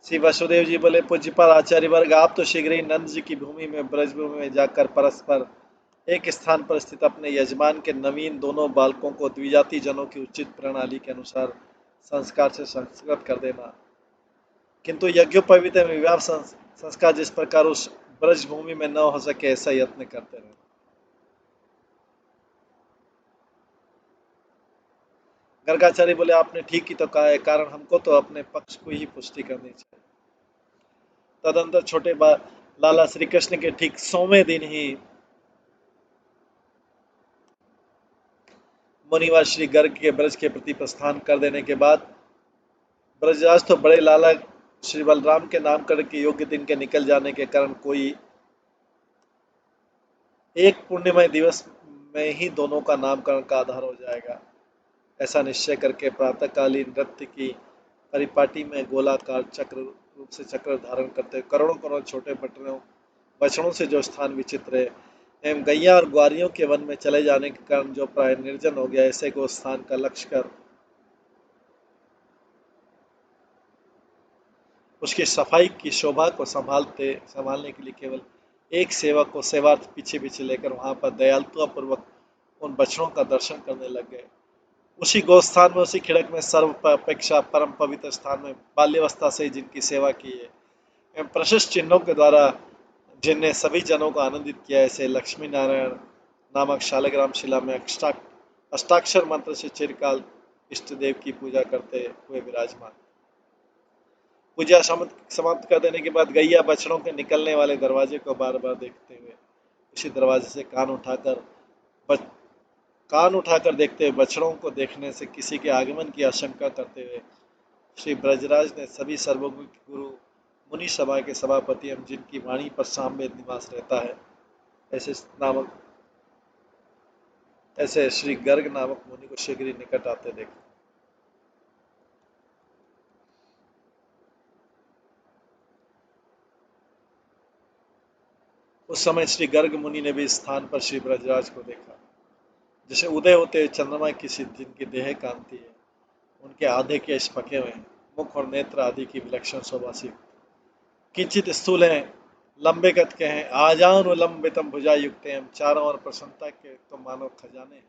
श्री वसुदेव जी बोले, पूज्यपाल आचार्य वर्ग, आप तो शीघ्र ही नंद जी की भूमि में ब्रजभूमि में जाकर परस्पर एक स्थान पर स्थित अपने यजमान के नवीन दोनों बालकों को द्विजाति जनों की उचित प्रणाली के अनुसार संस्कार से संस्कृत कर देना, किंतु यज्ञोपवीत एवं विवाह संस्कार जिस प्रकार उस ब्रजभूमि में न हो सके, ऐसा यत्न करते रहना। गर्गाचार्य बोले, आपने ठीक ही तो कहा है, कारण हमको तो अपने पक्ष को ही पुष्टि करनी चाहिए। तदंतर लाला श्री कृष्ण के ठीक 100वें दिन ही मुनिवर श्री गर्ग के ब्रज के प्रति प्रस्थान कर देने के बाद ब्रजराज तो बड़े लाला श्री बलराम के नामकरण के योग्य दिन के निकल जाने के कारण कोई एक पुण्यमय दिवस में ही दोनों का नामकरण का आधार हो जाएगा। ऐसा निश्चय करके प्रातःकालीन नृत्य की परिपाटी में गोलाकार चक्र रूप से चक्र धारण करते करोड़ों करोड़ छोटे बछड़ों से जो स्थान विचित्र है एवं गैया और ग्वारियों के वन में चले जाने के कारण जो प्राय निर्जन हो गया, ऐसे को स्थान का लक्ष्य कर उसकी सफाई की शोभा को संभालने के लिए केवल एक सेवक को सेवार्थ पीछे पीछे लेकर वहां पर दयालुता पूर्वक उन बछड़ों का दर्शन करने लग गए। उसी गोस्थान में, उसी खिड़क में, सर्व अपेक्षा परम पवित्र स्थान में बाल्यावस्था से ही जिनकी सेवा की है एवं प्रशस्त चिन्हों के द्वारा जिनने सभी जनों को आनंदित किया, ऐसे लक्ष्मी नारायण नामक शालिग्राम शिला में अष्टाक्षर मंत्र से चिरकाल इष्ट देव की पूजा करते हुए विराजमान। पूजा समाप्त कर देने के बाद गैया बछड़ों के निकलने वाले दरवाजे को बार बार देखते हुए उसी दरवाजे से कान उठाकर देखते हुए बछड़ों को देखने से किसी के आगमन की आशंका करते हुए श्री ब्रजराज ने सभी सर्वज्ञ गुरु मुनि सभा के सभापति एवं जिनकी वाणी पर सामवेद निवास रहता है ऐसे श्री गर्ग नामक मुनि को शीघ्र ही निकट आते देखा। उस समय श्री गर्ग मुनि ने भी इस स्थान पर श्री ब्रजराज को देखा, जैसे उदय होते हुए चंद्रमा की सी जिनकी देह कांति है, उनके आधे केश पके हुए हैं, मुख और नेत्र आदि की विलक्षण शोभा सी, किंचित स्थूल हैं, लंबे कद के हैं, आजान लंबितम भुजा युक्त हैं, चारों ओर प्रसन्नता के तो मानव खजाने,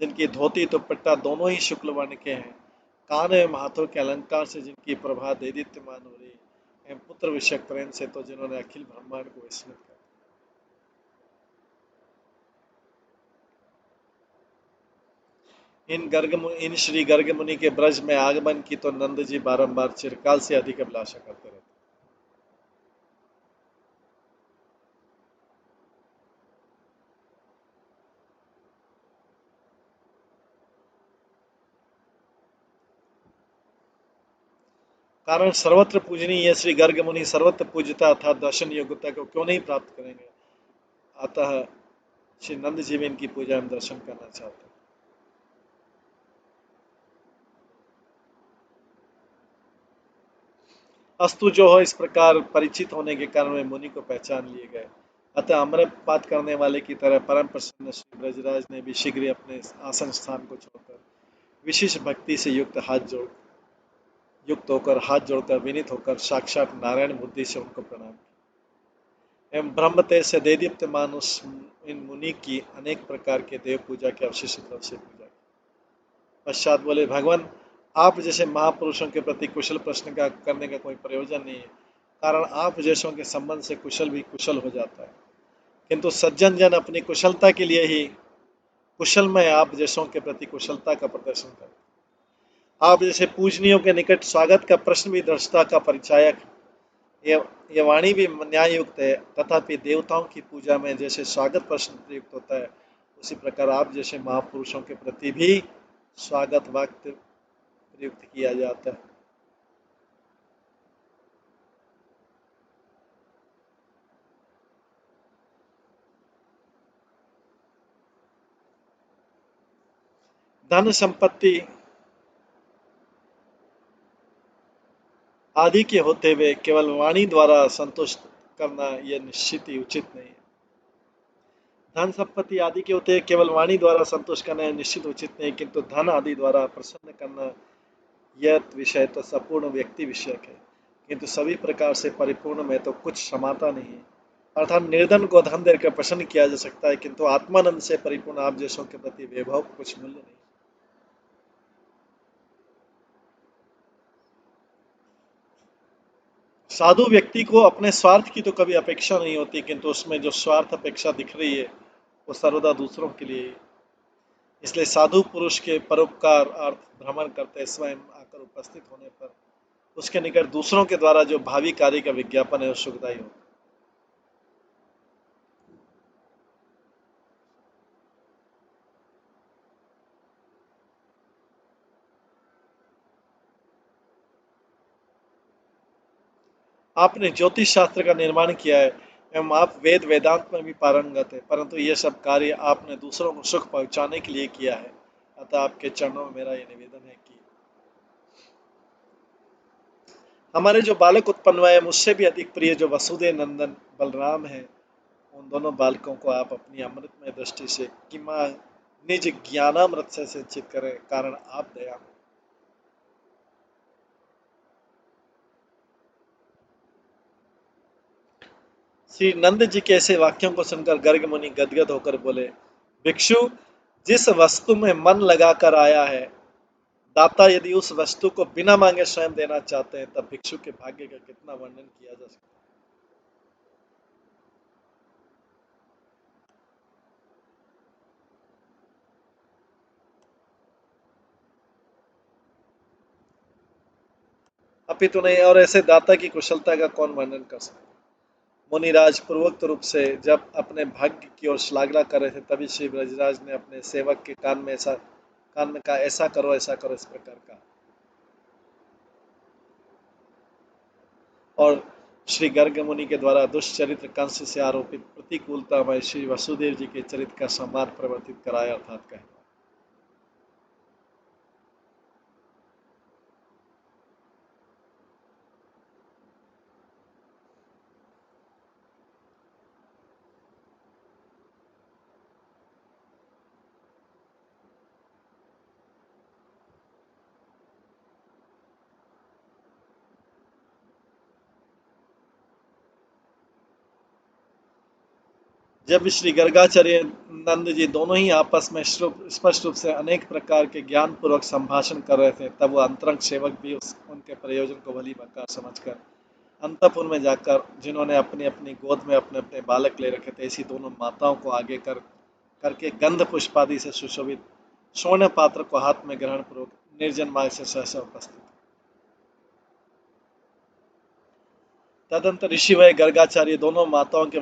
जिनकी धोती दुपट्टा दोनों ही शुक्ल वर्ण के हैं, कान एवं हाथों के अलंकार से जिनकी प्रभा दैदीप्यमान हो रही एवं पुत्र विषयक प्रेम से तो जिन्होंने अखिल ब्रह्मांड को विस्मित कर। इन श्री गर्ग मुनि के ब्रज में आगमन की तो नंद जी बारंबार चिरकाल से अधिक अभिलाषा करते रहते। कारण सर्वत्र पूजनीय श्री गर्ग मुनि सर्वत्र पूजता अर्थात दर्शन योग्यता को क्यों नहीं प्राप्त करेंगे, अतः श्री नंद जी में इनकी पूजा एवं दर्शन करना चाहते हैं। अस्तु जो हो, इस प्रकार परिचित होने के कारण वे मुनि को पहचान लिए गए। अतः अमृतपात करने वाले की तरह परम प्रसन्न श्री ब्रजराज ने भी शीघ्र अपने आसन स्थान को छोड़कर विशेष भक्ति से युक्त होकर हाथ जोड़कर विनीत होकर साक्षात नारायण बुद्धि से उनको प्रणाम किया एवं ब्रह्म तेज से देदीप्यमान उस इन मुनि की अनेक प्रकार के देव पूजा के अवशिष्ट द्रव्य से पूजा की। पश्चात बोले, भगवान आप जैसे महापुरुषों के प्रति कुशल प्रश्न का करने का कोई प्रयोजन नहीं है, कारण आप जैसों के संबंध से कुशल भी कुशल हो जाता है, किंतु सज्जन जन अपनी कुशलता के लिए ही कुशल में आप जैसों के प्रति कुशलता का प्रदर्शन करते। आप जैसे पूजनियों के निकट स्वागत का प्रश्न भी दृष्टता का परिचायक, यह वाणी भी न्याय युक्त है, तथापि देवताओं की पूजा में जैसे स्वागत प्रश्न प्रयुक्त होता है, उसी प्रकार आप जैसे महापुरुषों के प्रति भी स्वागत वाक्य प्रयुक्त किया जाता है। धन संपत्ति आदि के होते हुए केवल वाणी द्वारा संतुष्ट करना यह निश्चित ही उचित नहीं है। धन संपत्ति आदि के होते केवल वाणी द्वारा संतुष्ट करना निश्चित उचित नहीं, किंतु धन आदि द्वारा प्रसन्न करना यह विषय तो संपूर्ण व्यक्ति विषयक है, किंतु सभी प्रकार से परिपूर्ण में तो कुछ समाता नहीं है। अर्थात निर्धन को धन देकर प्रसन्न किया जा सकता है, किंतु आत्मानंद से परिपूर्ण आप जैसों के प्रति वैभव कुछ मूल्य नहीं। साधु व्यक्ति को अपने स्वार्थ की तो कभी अपेक्षा नहीं होती, किंतु उसमें जो स्वार्थ अपेक्षा दिख रही है वो सर्वदा दूसरों के लिए। इसलिए साधु पुरुष के परोपकार अर्थ भ्रमण करते स्वयं आकर उपस्थित होने पर उसके निकट दूसरों के द्वारा जो भावी कार्य का विज्ञापन है वो सुखदायी होता है। आपने ज्योतिष शास्त्र का निर्माण किया है एवं आप वेद वेदांत में भी पारंगत है, परंतु ये सब कार्य आपने दूसरों को सुख पहुंचाने के लिए किया है। अतः आपके चरणों में मेरा ये निवेदन है कि हमारे जो बालक उत्पन्न हुए हैं मुझसे भी अधिक प्रिय जो वसुदेव नंदन बलराम हैं, उन दोनों बालकों को आप अपनी अमृतमय दृष्टि से किमा निज ज्ञानामृत से सिंचित करें, कारण आप दया। श्री नंद जी के ऐसे वाक्यों को सुनकर गर्ग मुनि गदगद होकर बोले, भिक्षु, जिस वस्तु में मन लगाकर आया है, दाता यदि उस वस्तु को बिना मांगे स्वयं देना चाहते हैं, तब भिक्षु के भाग्य का कितना वर्णन किया जा सकता है। अपितु नहीं, और ऐसे दाता की कुशलता का कौन वर्णन कर सकता है। मुनिराज पूर्वोक्त रूप से जब अपने भाग्य की ओर श्लाघना कर रहे थे, तभी श्री ब्रजराज ने अपने सेवक के कान में कहा, ऐसा करो इस प्रकार का। और श्री गर्ग मुनि के द्वारा दुष्चरित्र कंस से आरोपित प्रतिकूलता में श्री वसुदेव जी के चरित्र का संवाद प्रवर्तित कराया, अर्थात कहे। जब श्री गर्गाचार्य नंद जी दोनों ही आपस में स्पष्ट रूप से अनेक प्रकार के ज्ञान पूर्वक संभाषण कर रहे थे, तब वो अंतरंग सेवक भी उनके प्रयोजन को भली भांति समझकर अंतपुर में जाकर, जिन्होंने अपनी अपनी गोद में अपने अपने बालक ले रखे थे, ऐसी दोनों माताओं को आगे करके गंध पुष्पादि से सुशोभित स्वर्ण पात्र को हाथ में ग्रहण पूर्वक निर्जन मार्ग से सहसा उपस्थित। तदंतर ऋषि वह गर्गाचार्य दोनों माताओं के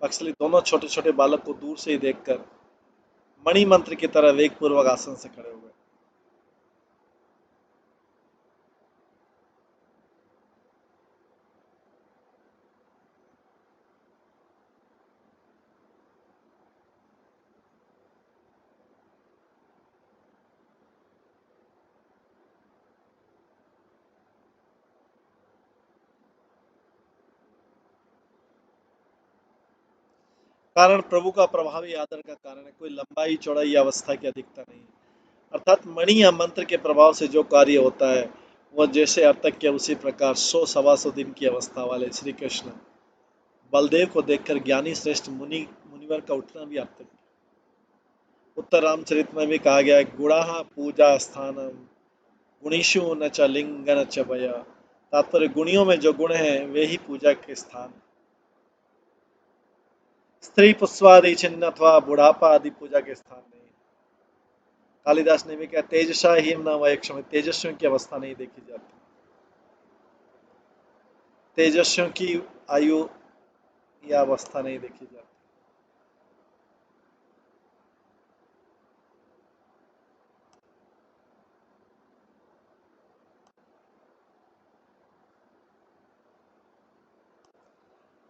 वत्सली दोनों छोटे छोटे बालक को दूर से ही देखकर मणि मंत्र की तरह वेग पूर्वक आसन से खड़े हुए। कारण प्रभु का प्रभावी आदर का कारण है, कोई लंबाई चौड़ाई या अवस्था की अधिकता नहीं। अर्थात मणि या मंत्र के प्रभाव से जो कार्य होता है, वह जैसे अर्तक किया उसी प्रकार 100-125 दिन की अवस्था वाले श्री कृष्ण बलदेव को देखकर ज्ञानी श्रेष्ठ मुनिवर का उठना भी अर्तक है। उत्तर रामचरित में भी कहा गया है, गुणा पूजा स्थानम गुणीषु न च लिंग न च भय। तात्पर्य, गुणियों में जो गुण है वे ही पूजा के स्थान। स्त्री पुष्पादि चिन्ह अथवा बुढ़ापा आदि पूजा के स्थान नहीं। कालिदास ने भी कहा, तेजसा ही न वह क्षम, तेजस्वियों की अवस्था नहीं देखी जाती, तेजस्वियों की आयु या अवस्था नहीं देखी जाती।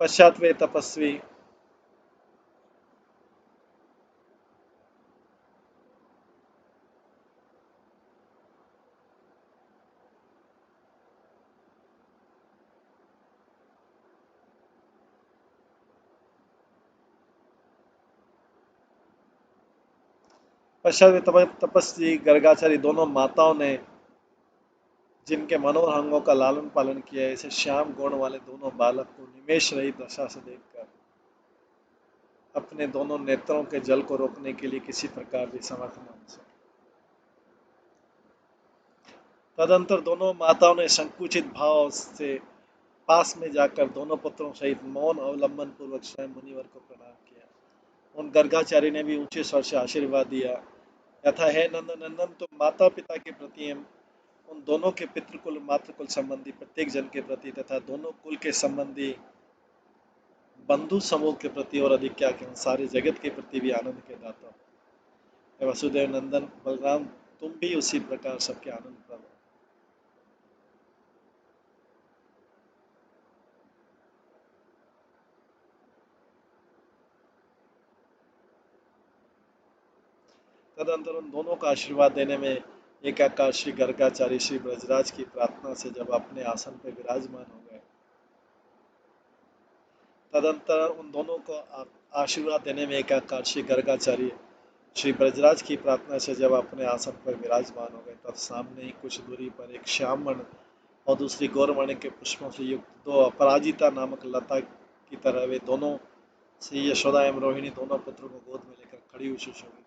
पश्चात वे तपस्वी तपस्वी गर्गाचारी दोनों माताओं ने जिनके मनोहर अंगों का लालन पालन किया, ऐसे श्याम गुण वाले दोनों बालक को निमेष रही दशा से देखकर अपने दोनों नेत्रों के जल को रोकने के लिए किसी प्रकार भी समर्थ न हो सके। तदंतर दोनों माताओं ने संकुचित भाव से पास में जाकर दोनों पुत्रों सहित मौन अवलंबन पूर्वक स्वयं मुनिवर को प्रणाम किया। उन गर्गाचार्य ने भी ऊंचे स्वर से आशीर्वाद दिया, यथा, हे नंदन, तुम माता पिता के प्रति एवं उन दोनों के पितृकुल मातृकुल संबंधी प्रत्येक जन के प्रति तथा दोनों कुल के संबंधी बंधु समूह के प्रति और अधिक क्या कहूँ, सारे जगत के प्रति भी आनंद के दाता हो। वसुदेव नंदन बलराम, तुम भी उसी प्रकार सबके आनंद प्रद हो। तदंतर उन दोनों का आशीर्वाद देने में एकाकार श्री गर्गाचार्य श्री ब्रजराज की प्रार्थना से जब अपने आसन पर विराजमान हो गए, तदंतर उन दोनों को आशीर्वाद देने में एकाकार श्री गर्गाचार्य श्री ब्रजराज की प्रार्थना से जब अपने आसन पर विराजमान हो गए, तब सामने ही कुछ दूरी पर एक श्यामवर्ण और दूसरी गौरवर्ण के पुष्पों से युक्त दो अपराजिता नामक लता की तरह वे दोनों श्री यशोदा एवं रोहिणी दोनों पुत्रों को गोद में लेकर खड़ी हुई सुशोभित।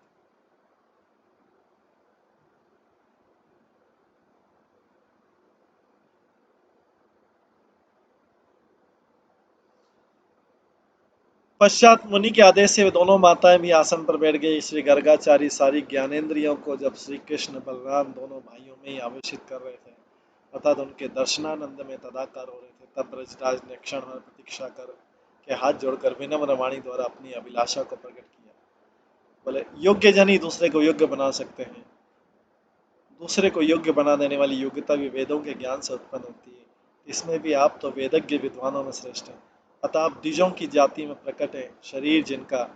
पश्चात मुनि के आदेश से वे दोनों माताएं भी आसन पर बैठ गई। श्री गर्गाचारी सारी ज्ञानेंद्रियों को जब श्री कृष्ण बलराम दोनों भाइयों में ही आवेशित कर रहे थे अर्थात उनके दर्शनानंद में तदाकार हो रहे थे, तब ब्रजराज ने क्षण भर प्रतीक्षा कर के हाथ जोड़कर विनम्र वाणी द्वारा अपनी अभिलाषा को प्रकट किया। बोले, योग्य जन ही दूसरे को योग्य बना सकते हैं। दूसरे को योग्य बना देने वाली योग्यता भी वेदों के ज्ञान से उत्पन्न होती है। इसमें भी आप तो वेदज्ञ विद्वानों में श्रेष्ठ हैं। अतः आप द्विजों की जाति में प्रकट है शरीर जिनका,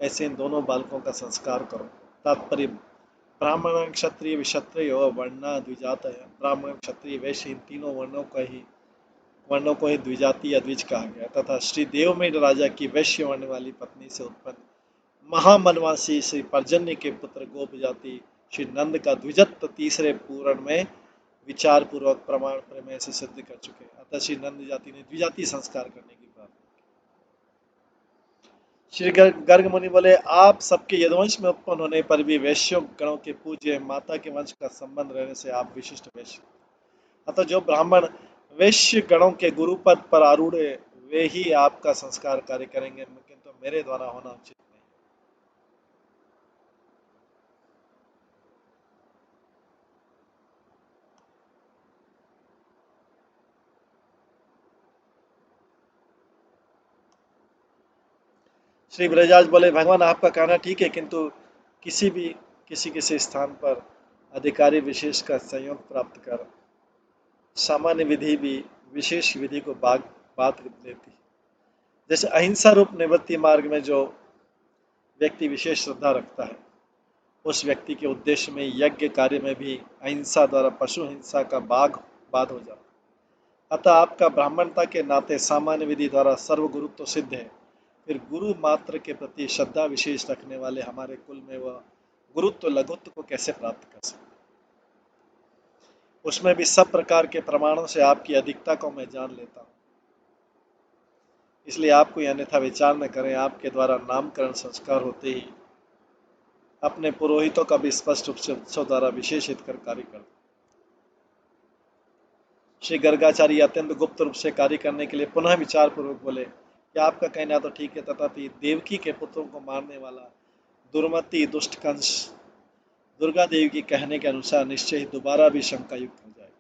ऐसे इन दोनों बालकों का संस्कार करो। तात्पर्य, ब्राह्मण क्षत्रिय विक्षत्रिय वर्णा द्विजात है। ब्राह्मण क्षत्रिय वैश्य इन तीनों वर्णों को ही द्विजाति या द्विज कहा गया तथा श्री देवमेढ़ राजा की वैश्य वर्ण वाली पत्नी से उत्पन्न महामनवासी श्री पर्जन्य के पुत्र गोप जाति श्री नंद का द्विजत्व तीसरे पूरण में विचार पूर्वक प्रमाण प्रमेय से सिद्ध कर चुके हैं। अतः श्री नंद जाति ने द्विजाति संस्कार करने की प्रार्थना। श्री गर्ग मुनि बोले, आप सबके यदुवंश में उत्पन्न होने पर भी वैश्यों गणों के पूज्य माता के वंश का संबंध रहने से आप विशिष्ट वैश्य। अतः जो ब्राह्मण वैश्य गणों के गुरु पद पर आरूढ़ है वे ही आपका संस्कार कार्य करेंगे, किंतु मेरे द्वारा होना उचित नहीं। श्री ब्रजराज बोले, भगवान आपका कहना ठीक है, किंतु किसी स्थान पर अधिकारी विशेष का संयोग प्राप्त कर सामान्य विधि भी विशेष विधि को बात देती। जैसे अहिंसा रूप निवृत्ति मार्ग में जो व्यक्ति विशेष श्रद्धा रखता है उस व्यक्ति के उद्देश्य में यज्ञ कार्य में भी अहिंसा द्वारा पशु हिंसा का बाध हो जाता। अतः आपका ब्राह्मणता के नाते सामान्य विधि द्वारा सर्वगुरुत्व तो सिद्ध है, फिर गुरु मात्र के प्रति श्रद्धा विशेष रखने वाले हमारे कुल में वह गुरुत्व लघुत्व को कैसे प्राप्त कर सकते। उसमें भी सब प्रकार के प्रमाणों से आपकी अधिकता को मैं जान लेता हूं, इसलिए आपको अन्यथा विचार न करें। आपके द्वारा नामकरण संस्कार होते ही अपने पुरोहितों का भी स्पष्ट रूप से उत्सव द्वारा विशेष हित कर कार्य कर। श्री गर्गाचार्य अत्यंत गुप्त रूप से कार्य करने के लिए पुनः विचार पूर्वक बोले कि आपका कहना तो ठीक है, तथापि देवकी के पुत्रों को मारने वाला दुर्मति दुष्ट कंस दुर्गा देवी के कहने के अनुसार निश्चय ही दोबारा भी शंका युक्त हो जाएगा।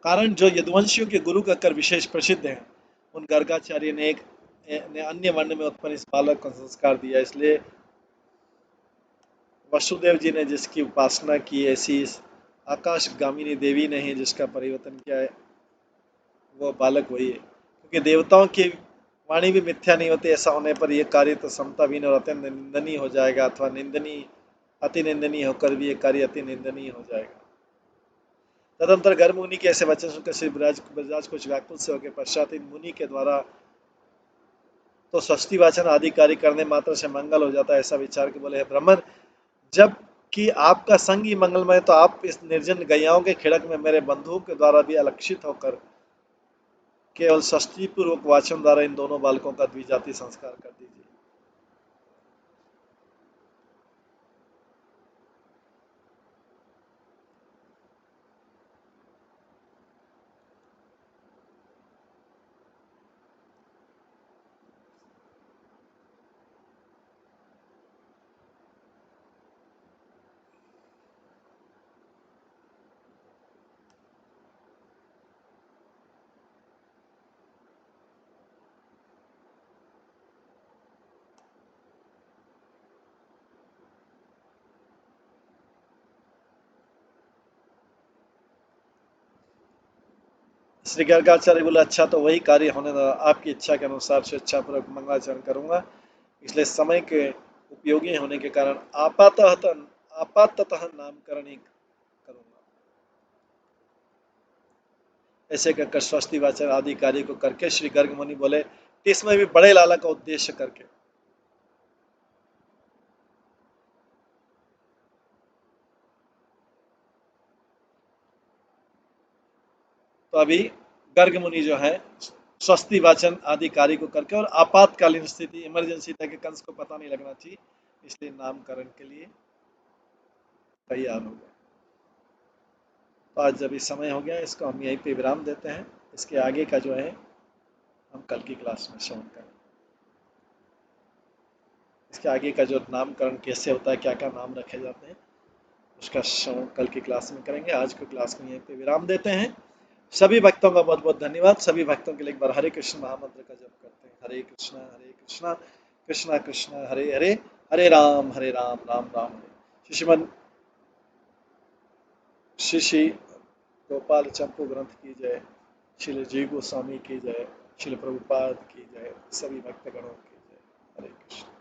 कारण जो यदुवंशियों के गुरु कहकर विशेष प्रसिद्ध हैं, उन गर्गाचार्य ने अन्य वर्ण में उत्पन्न इस बालक को संस्कार दिया। इसलिए वसुदेव जी ने जिसकी उपासना की, ऐसी आकाशगामिनी देवी ने ही जिसका परिवर्तन किया है, वो बालक वही है। क्योंकि देवताओं की वाणी भी मिथ्या नहीं होती, ऐसा होने पर यह कार्य तो समताहीन और अत्यंत निंदनीय हो जाएगा, अथवा अति निंदनीय होकर भी यह कार्य अति निंदनीय हो जाएगा। तदंतर गर्ग मुनि के ऐसे वचन सुनकर श्री ब्रजराज कुछ व्याकुल से होकर पश्चात इन मुनि के द्वारा तो षष्ठी वाचन आदि कार्य करने मात्र से मंगल हो जाता है, ऐसा विचार के बोले, है ब्राह्मण, जब कि आपका संग ही मंगलमय, तो आप इस निर्जन गैयाओं के खिड़क में मेरे बंधुओं के द्वारा भी अलक्षित होकर केवल षष्ठी पूर्वक वाचन द्वारा इन दोनों बालकों का द्विजाति संस्कार कर दीजिए। श्री गर्गाचार्य बोले, अच्छा, तो वही कार्य होने दो, आपकी इच्छा के अनुसार स्वेच्छापूर्वक मंगलाचरण करूंगा। इसलिए समय के उपयोगी होने के कारण आपाततः नामकरण ही करूंगा। ऐसे कहकर स्वस्ति वाचन आदि कार्य को करके श्री गर्ग मुनि बोले, इसमें भी बड़े लाला का उद्देश्य करके तो अभी गर्ग मुनि जो है स्वस्ति वाचन आदि कार्य को करके, और आपातकालीन स्थिति इमरजेंसी था कि कंस को पता नहीं लगना चाहिए, इसलिए नामकरण के लिए तैयार हो गए। तो आज जब इस समय हो गया, इसको हम यहीं पे विराम देते हैं। इसके आगे का जो है हम कल की क्लास में श्रवण करेंगे। इसके आगे का जो नामकरण कैसे होता है, क्या क्या नाम रखे जाते हैं, उसका श्रवण कल की क्लास में करेंगे। आज की क्लास में यहीं पे विराम देते हैं। सभी भक्तों का बहुत बहुत धन्यवाद। सभी भक्तों के लिए एक बार हरे कृष्ण महामंत्र का जप करते हैं। हरे कृष्णा कृष्णा कृष्णा हरे हरे, हरे राम राम राम हरे। श्री श्री गोपाल चंपू ग्रंथ की जय। श्री जी गोस्वामी की जय। श्री प्रभुपाद की जय। सभी भक्तगणों की जय। हरे कृष्ण।